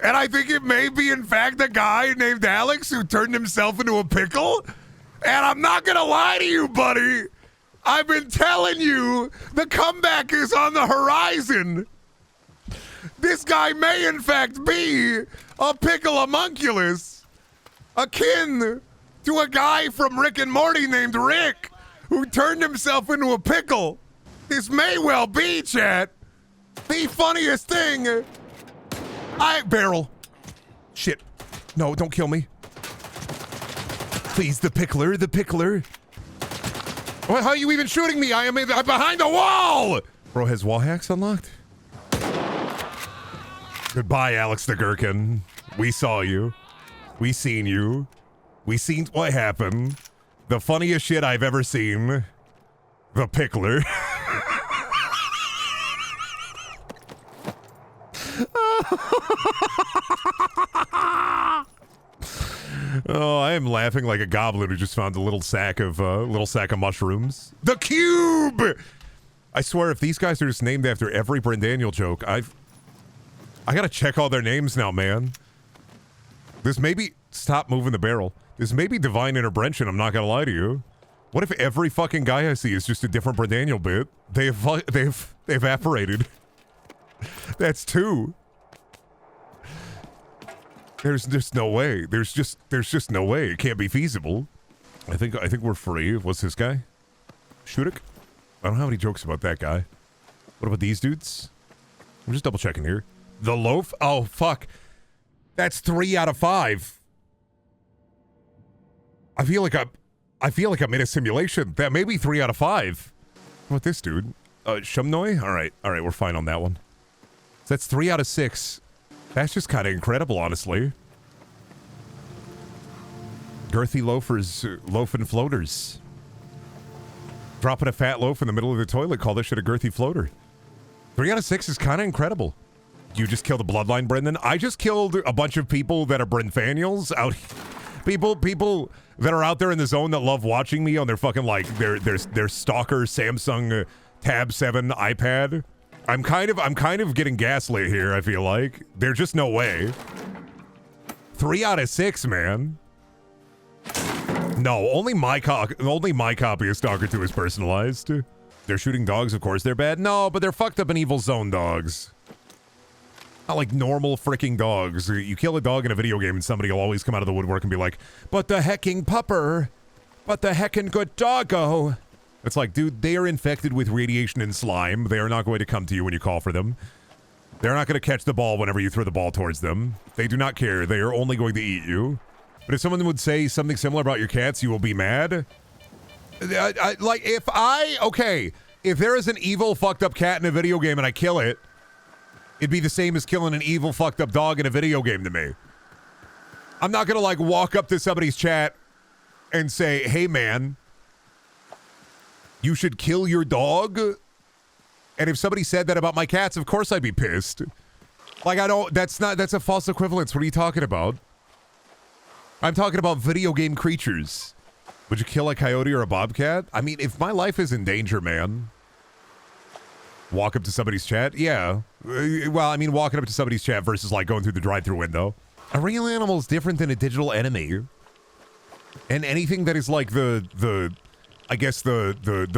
And I think it may be, in fact, a guy named Alex who turned himself into a pickle. And I'm not gonna lie to you, buddy. I've been telling you, the comeback is on the horizon. This guy may, in fact, be a pickle homunculus, akin to a guy from Rick and Morty named Rick, who turned himself into a pickle. This may well be, chat, the funniest thing. Barrel. Shit. No, don't kill me. Please, the pickler. Well, how are you even shooting me? I'm behind the wall! Bro has wall hacks unlocked? Goodbye, Alex the Gherkin. We saw you. We seen you. We seen what happened. The funniest shit I've ever seen. The pickler. Oh, I am laughing like a goblin who just found a little sack of mushrooms. The cube! I swear, if these guys are just named after every Brendaniel joke, I gotta check all their names now, man. This may be... Stop moving the barrel. This may be divine intervention, I'm not gonna lie to you. What if every fucking guy I see is just a different Brendaniel bit? They've evaporated. That's two. There's just no way. There's just no way. It can't be feasible. I think we're free. What's this guy? Shudik? I don't have any jokes about that guy. What about these dudes? I'm just double checking here. The loaf? Oh fuck. That's 3 out of 5. I feel like I'm in a simulation. That may be 3 out of 5. What about this dude? Shumnoi? Alright, we're fine on that one. So that's 3 out of 6. That's just kind of incredible, honestly. Girthy loafers, loafing floaters. Dropping a fat loaf in the middle of the toilet, call this shit a girthy floater. 3 out of 6 is kind of incredible. You just killed a bloodline, Brendan? I just killed a bunch of people that are Brendaniels out. People that are out there in the zone that love watching me on their fucking, like, their STALKER Samsung Tab 7 iPad. I'm kind of getting gaslit here, I feel like. There's just no way. 3 out of 6, man. No, only my copy of Stalker 2 is personalized. They're shooting dogs, of course they're bad. No, but they're fucked up and evil zone dogs. Not like normal freaking dogs. You kill a dog in a video game and somebody will always come out of the woodwork and be like, but the hecking pupper. But the heckin' good doggo. It's like, dude, they are infected with radiation and slime. They are not going to come to you when you call for them. They're not going to catch the ball whenever you throw the ball towards them. They do not care. They are only going to eat you. But if someone would say something similar about your cats, you will be mad. If there is an evil, fucked up cat in a video game and I kill it, it'd be the same as killing an evil, fucked up dog in a video game to me. I'm not going to, like, walk up to somebody's chat and say, hey, man, you should kill your dog. And if somebody said that about my cats, of course I'd be pissed. Like, that's a false equivalence. What are you talking about? I'm talking about video game creatures. Would you kill a coyote or a bobcat? I mean, if my life is in danger, man. Walk up to somebody's chat? Yeah. Well, I mean, walking up to somebody's chat versus, like, going through the drive-thru window. A real animal is different than a digital enemy. And anything that is like the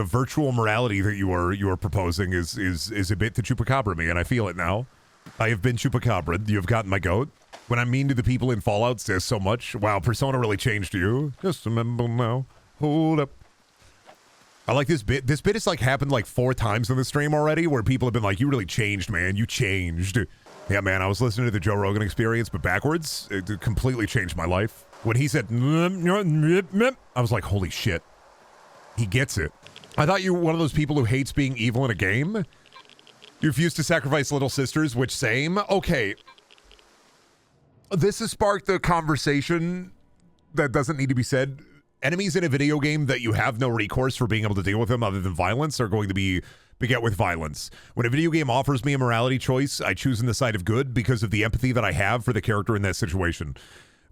virtual morality that you are proposing is a bit to chupacabra me, and I feel it now. I have been chupacabra. You have gotten my goat. When I'm mean to the people in Fallout, says so much. Wow, Persona really changed you. Just remember now. Hold up. I like this bit. This bit has like happened like 4 times in the stream already, where people have been like, "You really changed, man. You changed." Yeah, man. I was listening to the Joe Rogan Experience, but backwards. It completely changed my life. When he said, I was like, "Holy shit." He gets it. I thought you were one of those people who hates being evil in a game. You refuse to sacrifice little sisters, which same? Okay. This has sparked a conversation that doesn't need to be said. Enemies in a video game that you have no recourse for being able to deal with them other than violence are going to be beget with violence. When a video game offers me a morality choice, I choose on the side of good because of the empathy that I have for the character in that situation.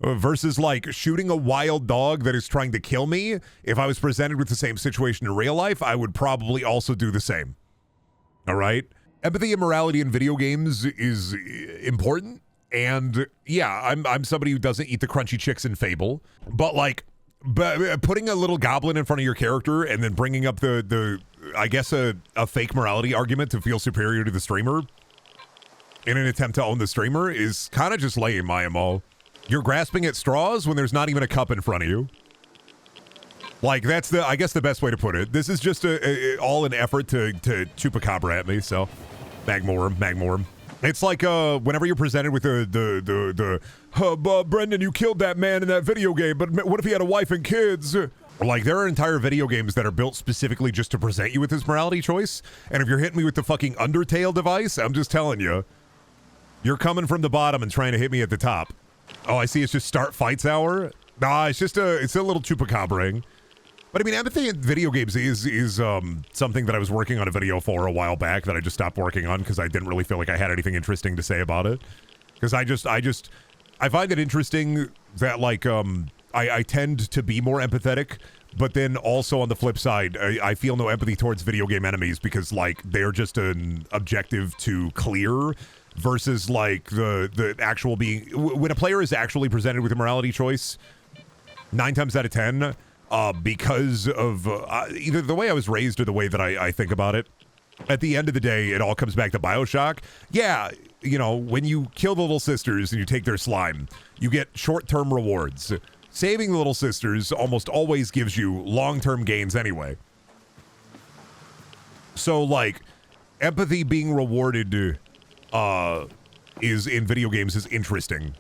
Versus like shooting a wild dog that is trying to kill me. If I was presented with the same situation in real life, I would probably also do the same. All right? Empathy and morality in video games is important. And yeah, I'm somebody who doesn't eat the crunchy chicks in Fable, but like putting a little goblin in front of your character and then bringing up the I guess a fake morality argument to feel superior to the streamer in an attempt to own the streamer is kind of just lame, IMO. You're grasping at straws when there's not even a cup in front of you. Like, that's I guess the best way to put it. This is just all an effort to chupacabra at me, so Magmorum. It's like whenever you're presented with Brendan, you killed that man in that video game, but what if he had a wife and kids? Like, there are entire video games that are built specifically just to present you with this morality choice, and if you're hitting me with the fucking Undertale device, I'm just telling you, you're coming from the bottom and trying to hit me at the top. Oh, I see, it's just start fights hour? Nah, it's just it's a little chupacabraing. But I mean, empathy in video games is something that I was working on a video for a while back that I just stopped working on because I didn't really feel like I had anything interesting to say about it. Because I find it interesting that like I tend to be more empathetic, but then also on the flip side, I feel no empathy towards video game enemies because like they're just an objective to clear versus like the actual being. When a player is actually presented with a morality choice, 9 times out of 10. Because of either the way I was raised or the way that I think about it, at the end of the day, it all comes back to BioShock. Yeah, you know, when you kill the little sisters and you take their slime, you get short-term rewards. Saving the little sisters almost always gives you long-term gains anyway. So, like, empathy being rewarded is in video games is interesting.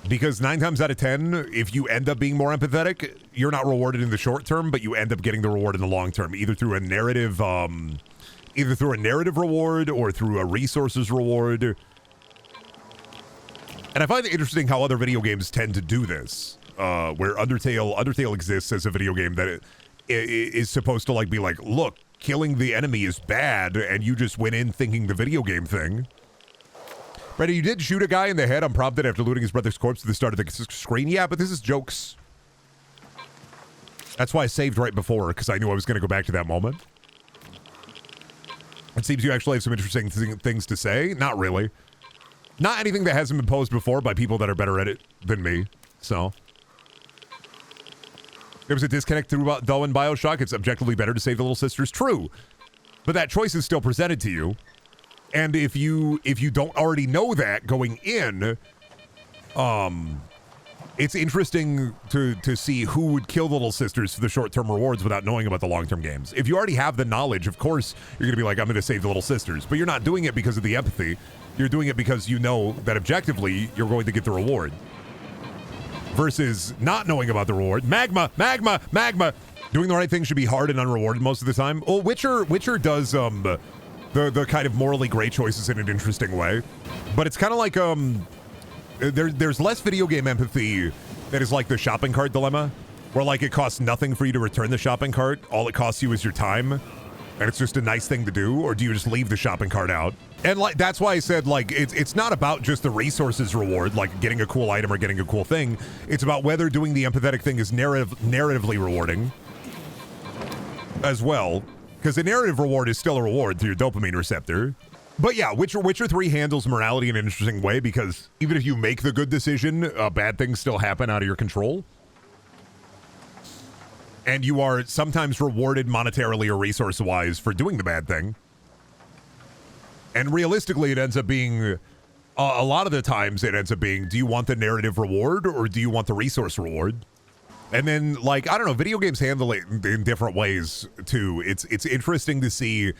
Because 9 times out of 10, if you end up being more empathetic, you're not rewarded in the short term, but you end up getting the reward in the long term, either through a narrative reward or through a resources reward. And I find it interesting how other video games tend to do this, where Undertale exists as a video game that it is supposed to like be like, look, killing the enemy is bad, and you just went in thinking the video game thing. Brady, you did shoot a guy in the head unprompted after looting his brother's corpse at the start of the screen. Yeah, but this is jokes. That's why I saved right before, because I knew I was going to go back to that moment. It seems you actually have some interesting things to say. Not really. Not anything that hasn't been posed before by people that are better at it than me, so. There was a disconnect though in BioShock. It's objectively better to save the little sisters. True. But that choice is still presented to you. And if you don't already know that going in, it's interesting to see who would kill the little sisters for the short-term rewards without knowing about the long-term games. If you already have the knowledge, of course, you're going to be like, I'm going to save the little sisters. But you're not doing it because of the empathy. You're doing it because you know that objectively you're going to get the reward. Versus not knowing about the reward. Magma! Doing the right thing should be hard and unrewarded most of the time. Oh, Witcher does, the kind of morally gray choices in an interesting way, but it's kind of like there's less video game empathy that is like the shopping cart dilemma, where like it costs nothing for you to return the shopping cart, all it costs you is your time, and it's just a nice thing to do, or do you just leave the shopping cart out? And like that's why I said like it's not about just the resources reward, like getting a cool item or getting a cool thing. It's about whether doing the empathetic thing is narratively rewarding as well. Because the narrative reward is still a reward through your dopamine receptor. But yeah, Witcher 3 handles morality in an interesting way because even if you make the good decision, bad things still happen out of your control. And you are sometimes rewarded monetarily or resource-wise for doing the bad thing. And realistically, it ends up being, a lot of the times it ends up being, do you want the narrative reward or do you want the resource reward? And then, like, I don't know, video games handle it in different ways, too. It's interesting to see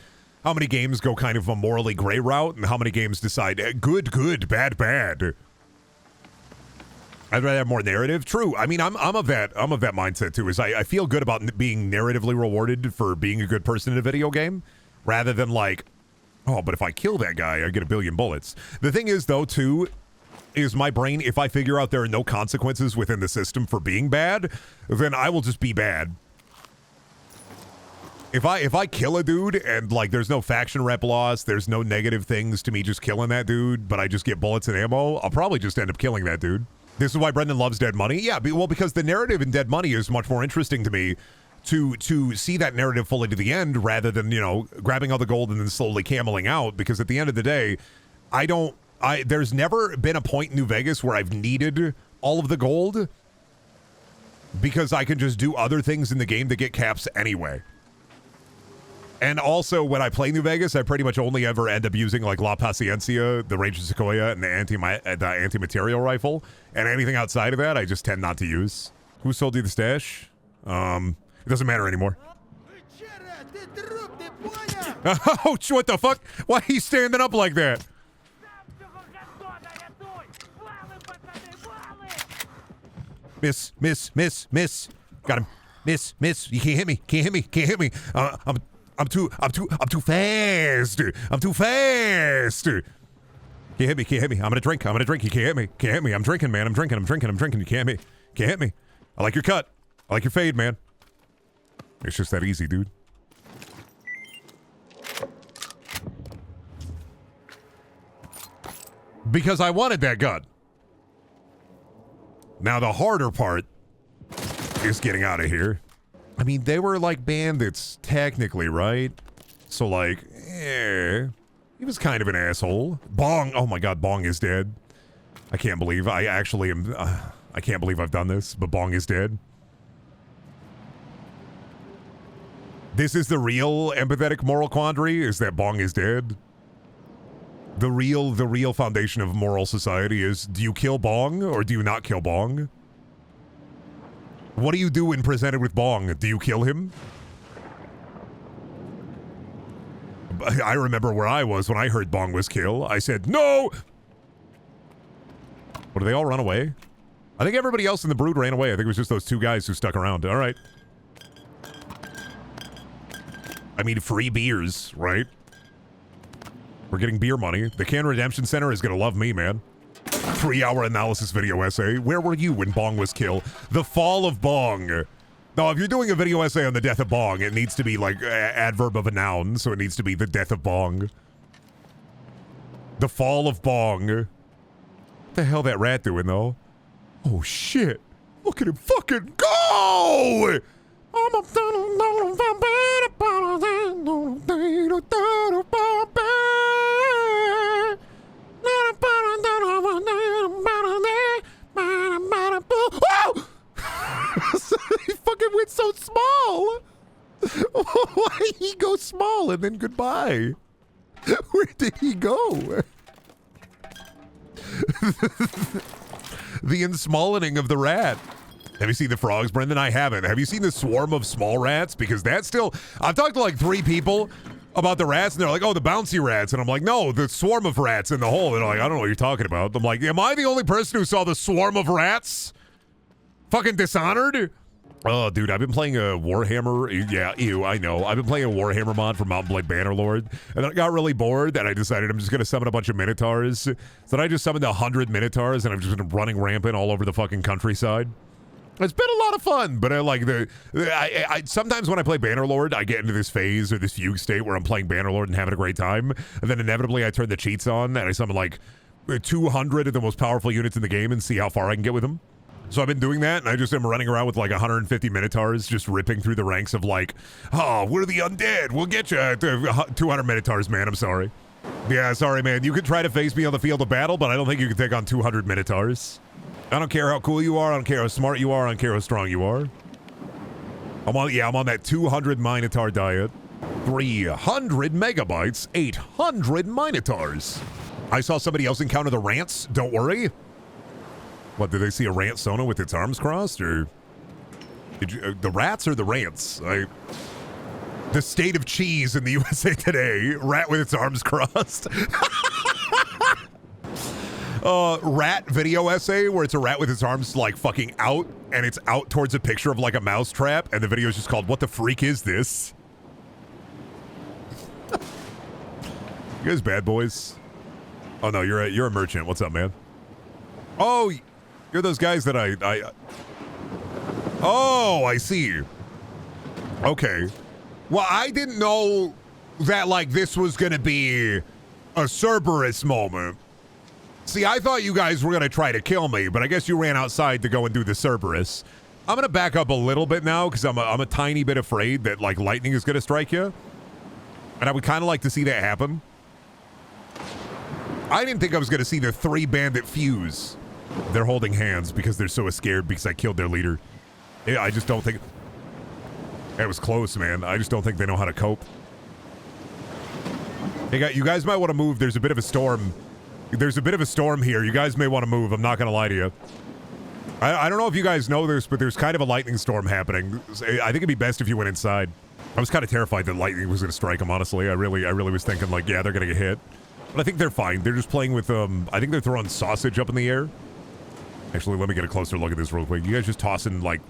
how many games go kind of a morally gray route and how many games decide good, bad. I'd rather have more narrative. True. I mean, I'm of that mindset, too, is I feel good about being narratively rewarded for being a good person in a video game, rather than, like, oh, but if I kill that guy, I get 1 billion bullets. The thing is, though, too, is my brain, if I figure out there are no consequences within the system for being bad, then I will just be bad. If I kill a dude and like there's no faction rep loss, there's no negative things to me just killing that dude, but I just get bullets and ammo, I'll probably just end up killing that dude. This is why Brendan loves Dead Money. Yeah, well, because the narrative in Dead Money is much more interesting to me to see that narrative fully to the end rather than, you know, grabbing all the gold and then slowly cameling out, because at the end of the day, there's never been a point in New Vegas where I've needed all of the gold because I can just do other things in the game to get caps anyway. And also, when I play New Vegas, I pretty much only ever end up using like La Paciencia, the Ranger Sequoia, and the anti-material rifle. And anything outside of that, I just tend not to use. Who sold you the stash? It doesn't matter anymore. Oh, what the fuck? Why are you standing up like that? Miss. Got him. Miss. You can't hit me. Can't hit me. I'm too fast. I'm too fast. Can't hit me. I'm gonna drink. You can't hit me. I'm drinking, man. I'm drinking. You can't hit me. I like your cut. I like your fade, man. It's just that easy, dude. Because I wanted that gun. Now the harder part is getting out of here. I mean, they were like bandits, technically, right? So like, he was kind of an asshole. Bong, oh my god, Bong is dead. I can't believe I actually am, I can't believe I've done this, but Bong is dead. This is the real empathetic moral quandary, is that Bong is dead. The real foundation of moral society is, do you kill Bong or do you not kill Bong? What do you do when presented with Bong? Do you kill him? I remember where I was when I heard Bong was killed. I said, no! What, did they all run away? I think everybody else in the Brood ran away. I think it was just those two guys who stuck around. All right. I mean, free beers, right? We're getting beer money. The Can Redemption Center is going to love me, man. 3-hour analysis video essay. Where were you when Bong was killed? The fall of Bong. Now, if you're doing a video essay on the death of Bong, it needs to be like adverb of a noun, so it needs to be the death of Bong. The fall of Bong. What the hell that rat doing, though? Oh, shit. Look at him fucking go! He fucking went so small. Why did he go small and then goodbye? Where did he go? The ensmallening of the rat. Have you seen the frogs, Brendan? I haven't. Have you seen the swarm of small rats? Because that's still... I've talked to like 3 people about the rats, and they're like, oh, the bouncy rats. And I'm like, no, the swarm of rats in the hole. And they're like, I don't know what you're talking about. I'm like, am I the only person who saw the swarm of rats? Fucking Dishonored? Oh, dude, I've been playing a Warhammer. Yeah, ew, I know. I've been playing a Warhammer mod for Mountain Blade Bannerlord, and then I got really bored, and I decided I'm just going to summon a bunch of Minotaurs. So then I just summoned 100 Minotaurs, and I've just been running rampant all over the fucking countryside. It's been a lot of fun, but I like sometimes when I play Bannerlord, I get into this phase or this fugue state where I'm playing Bannerlord and having a great time, and then inevitably I turn the cheats on, and I summon like 200 of the most powerful units in the game and see how far I can get with them. So I've been doing that, and I just am running around with like 150 Minotaurs, just ripping through the ranks of like, oh, we're the undead. We'll get you 200 Minotaurs, man. I'm sorry. Yeah, sorry, man. You could try to face me on the field of battle, but I don't think you can take on 200 Minotaurs. I don't care how cool you are. I don't care how smart you are. I don't care how strong you are. I'm on that 200 Minotaur diet. 300 megabytes, 800 Minotaurs. I saw somebody else encounter the rants. Don't worry. What, did they see a rant Sona with its arms crossed, or did you, the rats or the rants? The state of cheese in the USA Today. Rat with its arms crossed. Rat video essay where it's a rat with its arms like fucking out, and it's out towards a picture of like a mouse trap, and the video is just called "What the freak is this?" You guys bad boys? Oh no, you're a merchant. What's up, man? Oh, you're those guys that I Oh, I see you. Okay. Well, I didn't know that, like, this was going to be a Cerberus moment. See, I thought you guys were going to try to kill me, but I guess you ran outside to go and do the Cerberus. I'm going to back up a little bit now because I'm a tiny bit afraid that, like, lightning is going to strike you. And I would kind of like to see that happen. I didn't think I was going to see the 3-bandit fuse. They're holding hands because they're so scared because I killed their leader. I just don't think... It was close, man. I just don't think they know how to cope. Hey, you guys might want to move. There's a bit of a storm. There's a bit of a storm here. You guys may want to move. I'm not going to lie to you. I don't know if you guys know this, but there's kind of a lightning storm happening. I think it'd be best if you went inside. I was kind of terrified that lightning was going to strike them, honestly. I really was thinking, like, yeah, they're going to get hit. But I think they're fine. They're just playing with, I think they're throwing sausage up in the air. Actually, let me get a closer look at this real quick. You guys just tossing, like,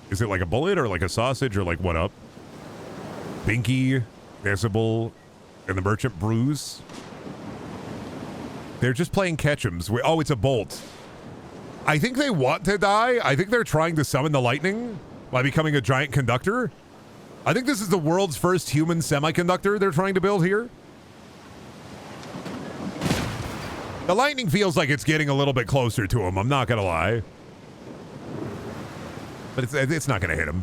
is it like a bullet or like a sausage or like what up? Binky, Decibel, and the Merchant Brews. They're just playing catch-ems. Oh, it's a bolt. I think they want to die. I think they're trying to summon the lightning by becoming a giant conductor. I think this is the world's first human semiconductor they're trying to build here. The lightning feels like it's getting a little bit closer to him. I'm not going to lie. But it's not going to hit him.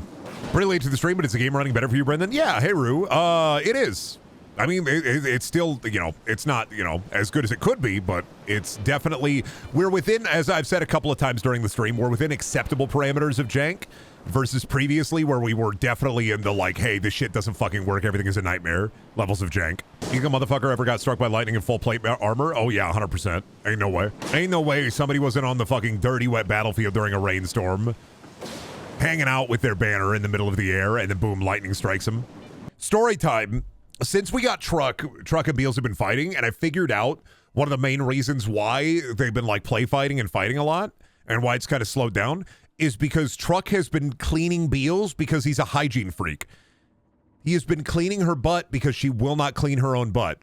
Pretty late to the stream, but it's a game running better for you, Brendan? Yeah, hey, Rue. It is. I mean, it's still, you know, it's not, you know, as good as it could be, but it's definitely, we're within, as I've said a couple of times during the stream, we're within acceptable parameters of jank versus previously where we were definitely in the, like, hey, this shit doesn't fucking work, everything is a nightmare levels of jank. You think a motherfucker ever got struck by lightning in full plate armor? Oh, yeah, 100%. Ain't no way. Ain't no way somebody wasn't on the fucking dirty, wet battlefield during a rainstorm, hanging out with their banner in the middle of the air, and then boom, lightning strikes them. Story time. Since we got Truck and Beals have been fighting, and I figured out one of the main reasons why they've been like play fighting and fighting a lot, and why it's kind of slowed down, is because Truck has been cleaning Beals because he's a hygiene freak. He has been cleaning her butt because she will not clean her own butt.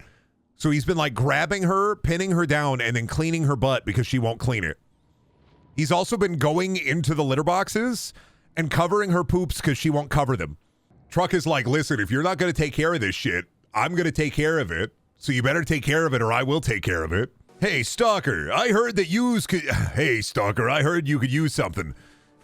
So he's been like grabbing her, pinning her down, and then cleaning her butt because she won't clean it. He's also been going into the litter boxes and covering her poops because she won't cover them. Truck is like, listen, if you're not going to take care of this shit, I'm going to take care of it. So you better take care of it or I will take care of it. Hey, Stalker, I heard that Hey, Stalker, I heard you could use something.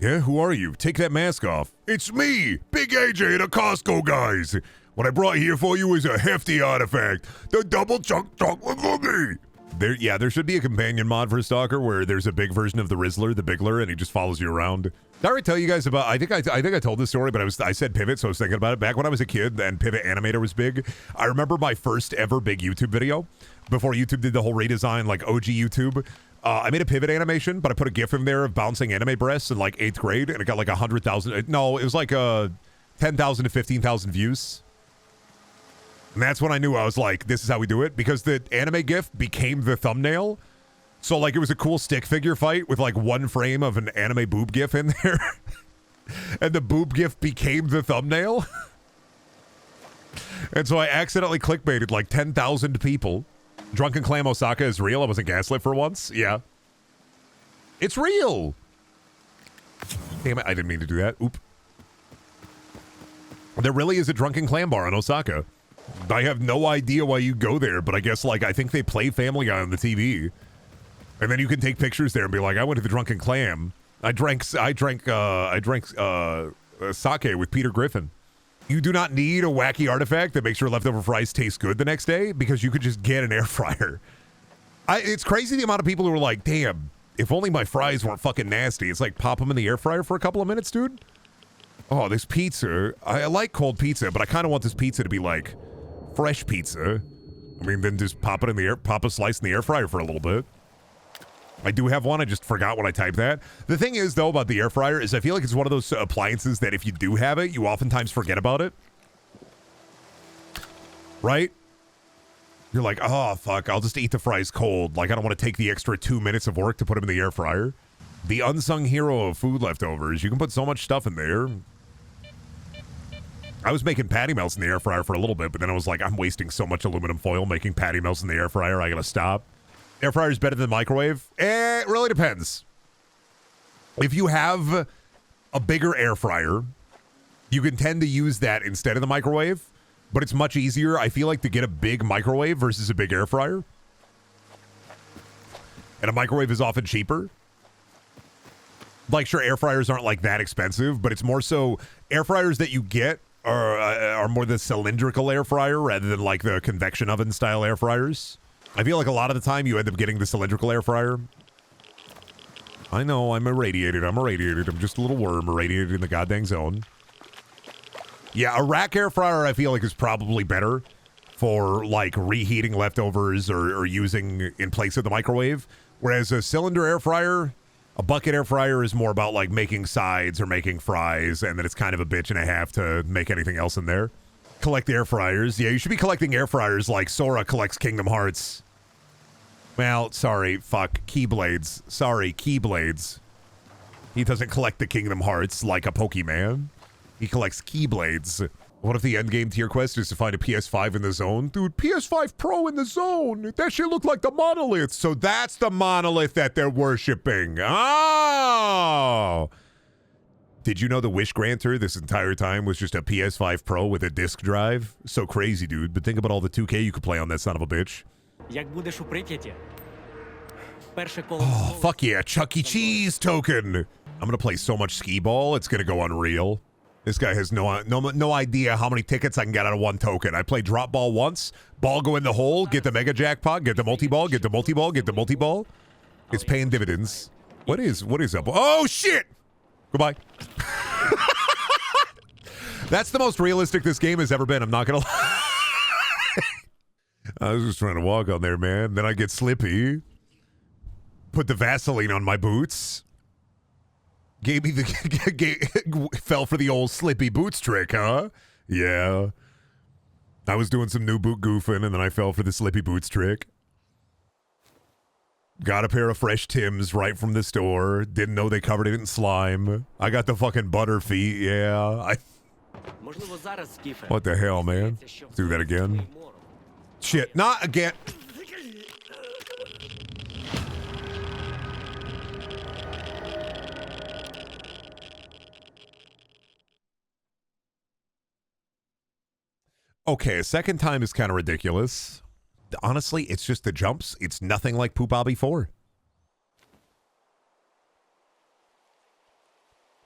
Yeah, who are you? Take that mask off. It's me, Big AJ, the Costco guys. What I brought here for you is a hefty artifact. The double chunk chocolate cookie. There should be a companion mod for Stalker where there's a big version of the Rizzler, the Bigler, and he just follows you around. Did I already tell you guys about, I think I told this story, but I said Pivot, so I was thinking about it. Back when I was a kid and Pivot Animator was big, I remember my first ever big YouTube video, before YouTube did the whole redesign, like OG YouTube. I made a Pivot animation, but I put a GIF in there of bouncing anime breasts in like 8th grade, and it got like 100,000, no, it was like 10,000 to 15,000 views. And that's when I knew, I was like, this is how we do it, because the anime GIF became the thumbnail. So, like, it was a cool stick figure fight with, like, one frame of an anime boob GIF in there. And the boob GIF became the thumbnail. And so I accidentally clickbaited, like, 10,000 people. Drunken Clam Osaka is real. I wasn't gaslit for once. Yeah. It's real. Damn it, I didn't mean to do that. Oop. There really is a Drunken Clam bar in Osaka. I have no idea why you go there, but I guess, like, I think they play Family Guy on the TV. And then you can take pictures there and be like, I went to the Drunken Clam. I drank sake with Peter Griffin. You do not need a wacky artifact that makes your leftover fries taste good the next day because you could just get an air fryer. It's crazy the amount of people who are like, damn, if only my fries weren't fucking nasty. It's like, pop them in the air fryer for a couple of minutes, dude. Oh, this pizza. I like cold pizza, but I kind of want this pizza to be like fresh pizza. I mean, then just pop a slice in the air fryer for a little bit. I do have one. I just forgot when I typed that. The thing is, though, about the air fryer is I feel like it's one of those appliances that if you do have it, you oftentimes forget about it. Right? You're like, oh, fuck, I'll just eat the fries cold. Like, I don't want to take the extra 2 minutes of work to put them in the air fryer. The unsung hero of food leftovers. You can put so much stuff in there. I was making patty melts in the air fryer for a little bit, but then I was like, I'm wasting so much aluminum foil making patty melts in the air fryer. I gotta stop. Air fryer is better than microwave? It really depends. If you have a bigger air fryer, you can tend to use that instead of the microwave but it's much easier, I feel like, to get a big microwave versus a big air fryer. And a microwave is often cheaper. Like, sure, air fryers aren't like that expensive, but it's more so air fryers that you get are more the cylindrical air fryer rather than like the convection oven style air fryers. I feel like a lot of the time you end up getting the cylindrical air fryer. I know, I'm irradiated. I'm just a little worm irradiated in the goddamn zone. Yeah, a rack air fryer I feel like is probably better for like reheating leftovers or using in place of the microwave. Whereas a cylinder air fryer, a bucket air fryer is more about like making sides or making fries, and then it's kind of a bitch and a half to make anything else in there. Collect air fryers. Yeah, you should be collecting air fryers like Sora collects Kingdom Hearts. Well, sorry, fuck. Keyblades. Sorry, Keyblades. He doesn't collect the Kingdom Hearts like a Pokemon. He collects Keyblades. What if the endgame tier quest is to find a PS5 in the zone? Dude, PS5 Pro in the zone. That shit looked like the monolith. So that's the monolith that they're worshipping. Oh! Did you know the Wish Granter this entire time was just a PS5 Pro with a disc drive? So crazy, dude. But think about all the 2K you could play on that son of a bitch. Oh, fuck yeah. Chuck E. Cheese token. I'm going to play so much skee ball, it's going to go unreal. This guy has no idea how many tickets I can get out of one token. I play drop ball once, ball go in the hole, get the mega jackpot, get the multi-ball, get the multi-ball, get the multi-ball. It's paying dividends. What is up? Oh, shit! Goodbye. That's the most realistic this game has ever been. I'm not going to lie. I was just trying to walk on there, man. Then I get slippy. Put the Vaseline on my boots. Gave me the fell for the old slippy boots trick, huh? Yeah. I was doing some new boot goofing, and then I fell for the slippy boots trick. Got a pair of fresh Timbs right from the store. Didn't know they covered it in slime. I got the fucking butter feet, yeah. What the hell, man? Do that again. Shit, not again. Okay, a second time is kind of ridiculous. Honestly, it's just the jumps. It's nothing like Poop Obby 4.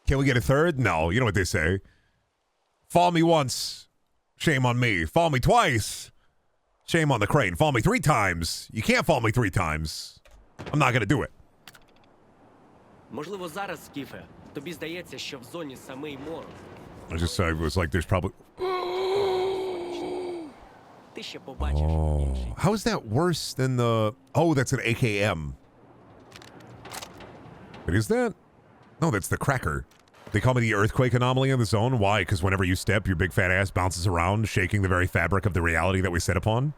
Can we get a third? No, you know what they say. Fall me once, shame on me. Fall me twice, shame on the crane. Fall me 3 times. You can't fall me 3 times. I'm not gonna do it. Можливо, зараз, Скіфе, тобі здається, що в зоні самий мор. I just said it was like there's probably... Oh, how is that worse than the... Oh, that's an AKM. But is that? No, that's the cracker. They call me the earthquake anomaly in the zone. Why? Because whenever you step, your big fat ass bounces around, shaking the very fabric of the reality that we set upon.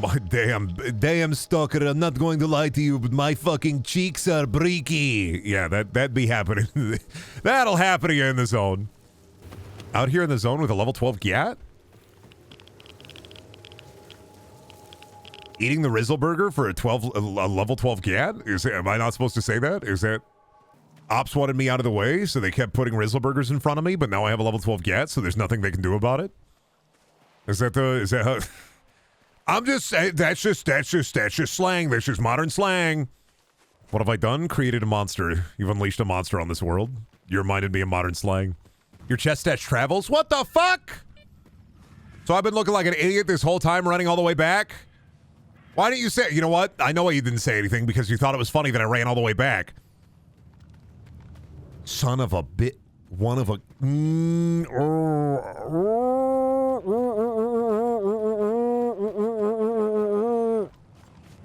My damn stalker, I'm not going to lie to you, but my fucking cheeks are breaky. Yeah, that'd be happening. That'll happen to you in the zone. Out here in the zone with a level 12 GAT? Eating the Rizzle Burger for a level 12 GAT? Am I not supposed to say that? Is that... Ops wanted me out of the way, so they kept putting Rizzle Burgers in front of me, but now I have a level 12 GAT, so there's nothing they can do about it? Is that how... I'm just... That's just slang. That's just modern slang. What have I done? Created a monster. You've unleashed a monster on this world. You reminded me of modern slang. Your chest stats travels? What the fuck? So I've been looking like an idiot this whole time running all the way back? Why didn't you say... You know what? I know why you didn't say anything, because you thought it was funny that I ran all the way back. Son of a bit... One of a...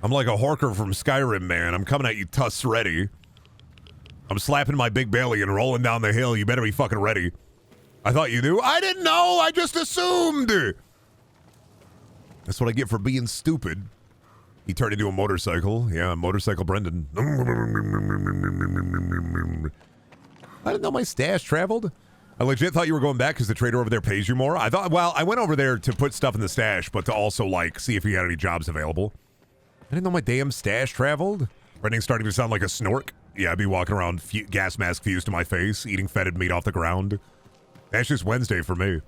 I'm like a Horker from Skyrim, man. I'm coming at you tuss ready. I'm slapping my big belly and rolling down the hill. You better be fucking ready. I thought you knew. I didn't know. I just assumed. That's what I get for being stupid. He turned into a motorcycle. Yeah, motorcycle Brendan. I didn't know my stash traveled. I legit thought you were going back because the trader over there pays you more. I thought, well, I went over there to put stuff in the stash, but to also, like, see if he had any jobs available. I didn't know my damn stash traveled. Brendan's starting to sound like a snork. Yeah, I'd be walking around gas mask fused to my face, eating fetid meat off the ground. That's just Wednesday for me.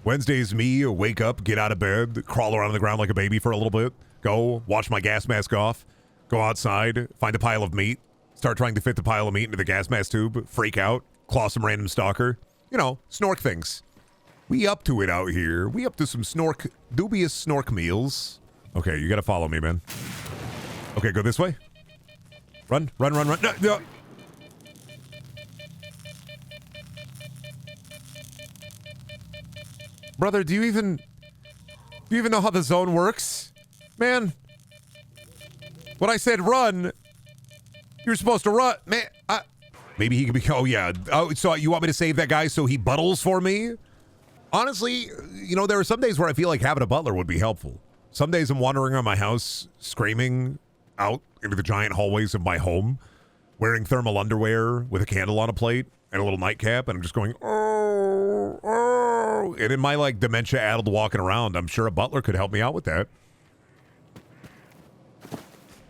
Wednesday's me, wake up, get out of bed, crawl around on the ground like a baby for a little bit, go, wash my gas mask off, go outside, find a pile of meat, start trying to fit the pile of meat into the gas mask tube, freak out, claw some random stalker. You know, snork things. We up to it out here. We up to some dubious snork meals. Okay, you gotta follow me, man. Okay, go this way. Run. No. Brother, do you even know how the zone works? Man. When I said run, you're supposed to run. Man, maybe he could be, oh yeah. Oh, so you want me to save that guy so he buttles for me? Honestly, you know, there are some days where I feel like having a butler would be helpful. Some days I'm wandering around my house, screaming out into the giant hallways of my home, wearing thermal underwear with a candle on a plate and a little nightcap, and I'm just going, oh, oh. And in my, like, dementia-addled walking around, I'm sure a butler could help me out with that.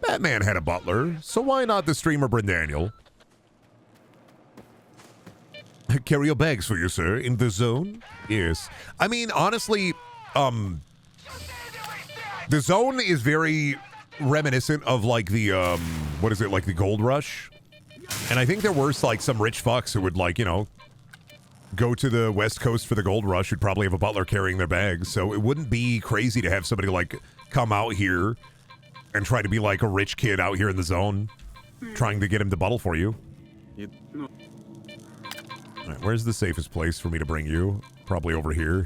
Batman had a butler, so why not the streamer Brendaniel? Carry your bags for you, sir, in the zone? Yes. I mean, honestly, the zone is very reminiscent of, like, the, what is it, like the gold rush? And I think there were, like, some rich fucks who would, like, you know, go to the West Coast for the gold rush who'd probably have a butler carrying their bags. So it wouldn't be crazy to have somebody, like, come out here and try to be, like, a rich kid out here in the zone, trying to get him to buttle for you. All right, where's the safest place for me to bring you? Probably over here.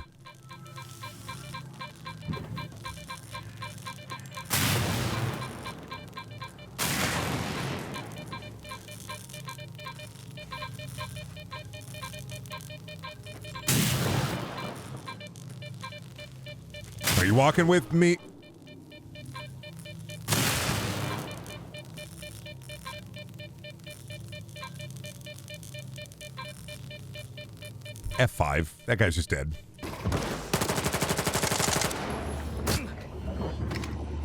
Are you walking with me? F5. That guy's just dead.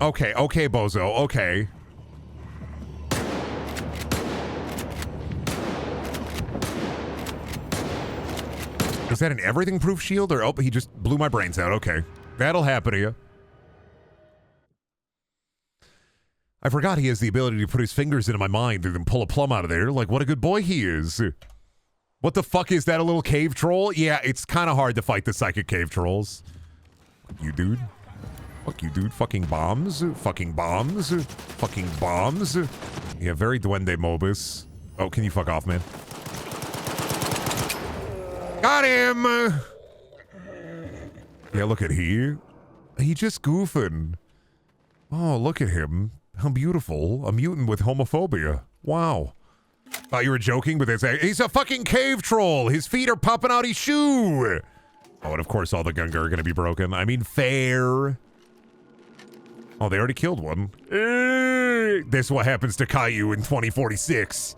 Okay, bozo. Okay. Is that an everything-proof shield? Or, oh, he just blew my brains out. Okay. That'll happen to you. I forgot he has the ability to put his fingers into my mind and then pull a plum out of there. Like, what a good boy he is. What the fuck is that, a little cave troll? Yeah, it's kind of hard to fight the psychic cave trolls. Fuck you, dude. Fuck you, dude. Fucking bombs. Fucking bombs. Fucking bombs. Yeah, very Duende Mobus. Oh, can you fuck off, man? Got him! Yeah, look at he just goofing. Oh, look at him. How beautiful. A mutant with homophobia. Wow. Thought you were joking, but he's a fucking cave troll. His feet are popping out his shoe. Oh, and of course all the Gunga are going to be broken. I mean, fair. Oh, they already killed one. This is what happens to Caillou in 2046.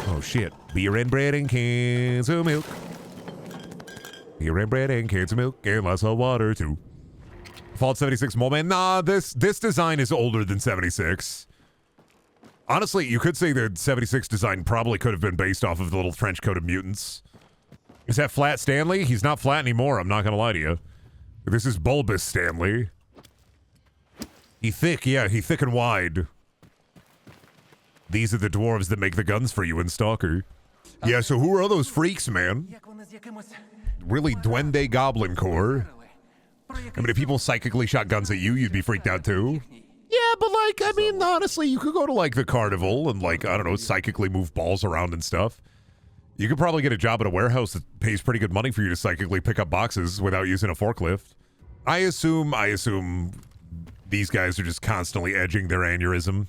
Oh, shit. Beer and bread and cans of milk. Beer and bread and cans of milk and lots of water, too. Fallout 76 moment. Nah, this design is older than 76. Honestly, you could say the 76 design probably could have been based off of the little trench coat of mutants. Is that Flat Stanley? He's not flat anymore, I'm not gonna lie to you. This is Bulbous Stanley. He thick, yeah, he thick and wide. These are the dwarves that make the guns for you in Stalker. Yeah, so who are those freaks, man? Really, Duende Goblin Corps? I mean, if people psychically shot guns at you, you'd be freaked out too. Yeah, but like, I mean, honestly, you could go to like the carnival and like, I don't know, psychically move balls around and stuff. You could probably get a job at a warehouse that pays pretty good money for you to psychically pick up boxes without using a forklift. I assume these guys are just constantly edging their aneurysm.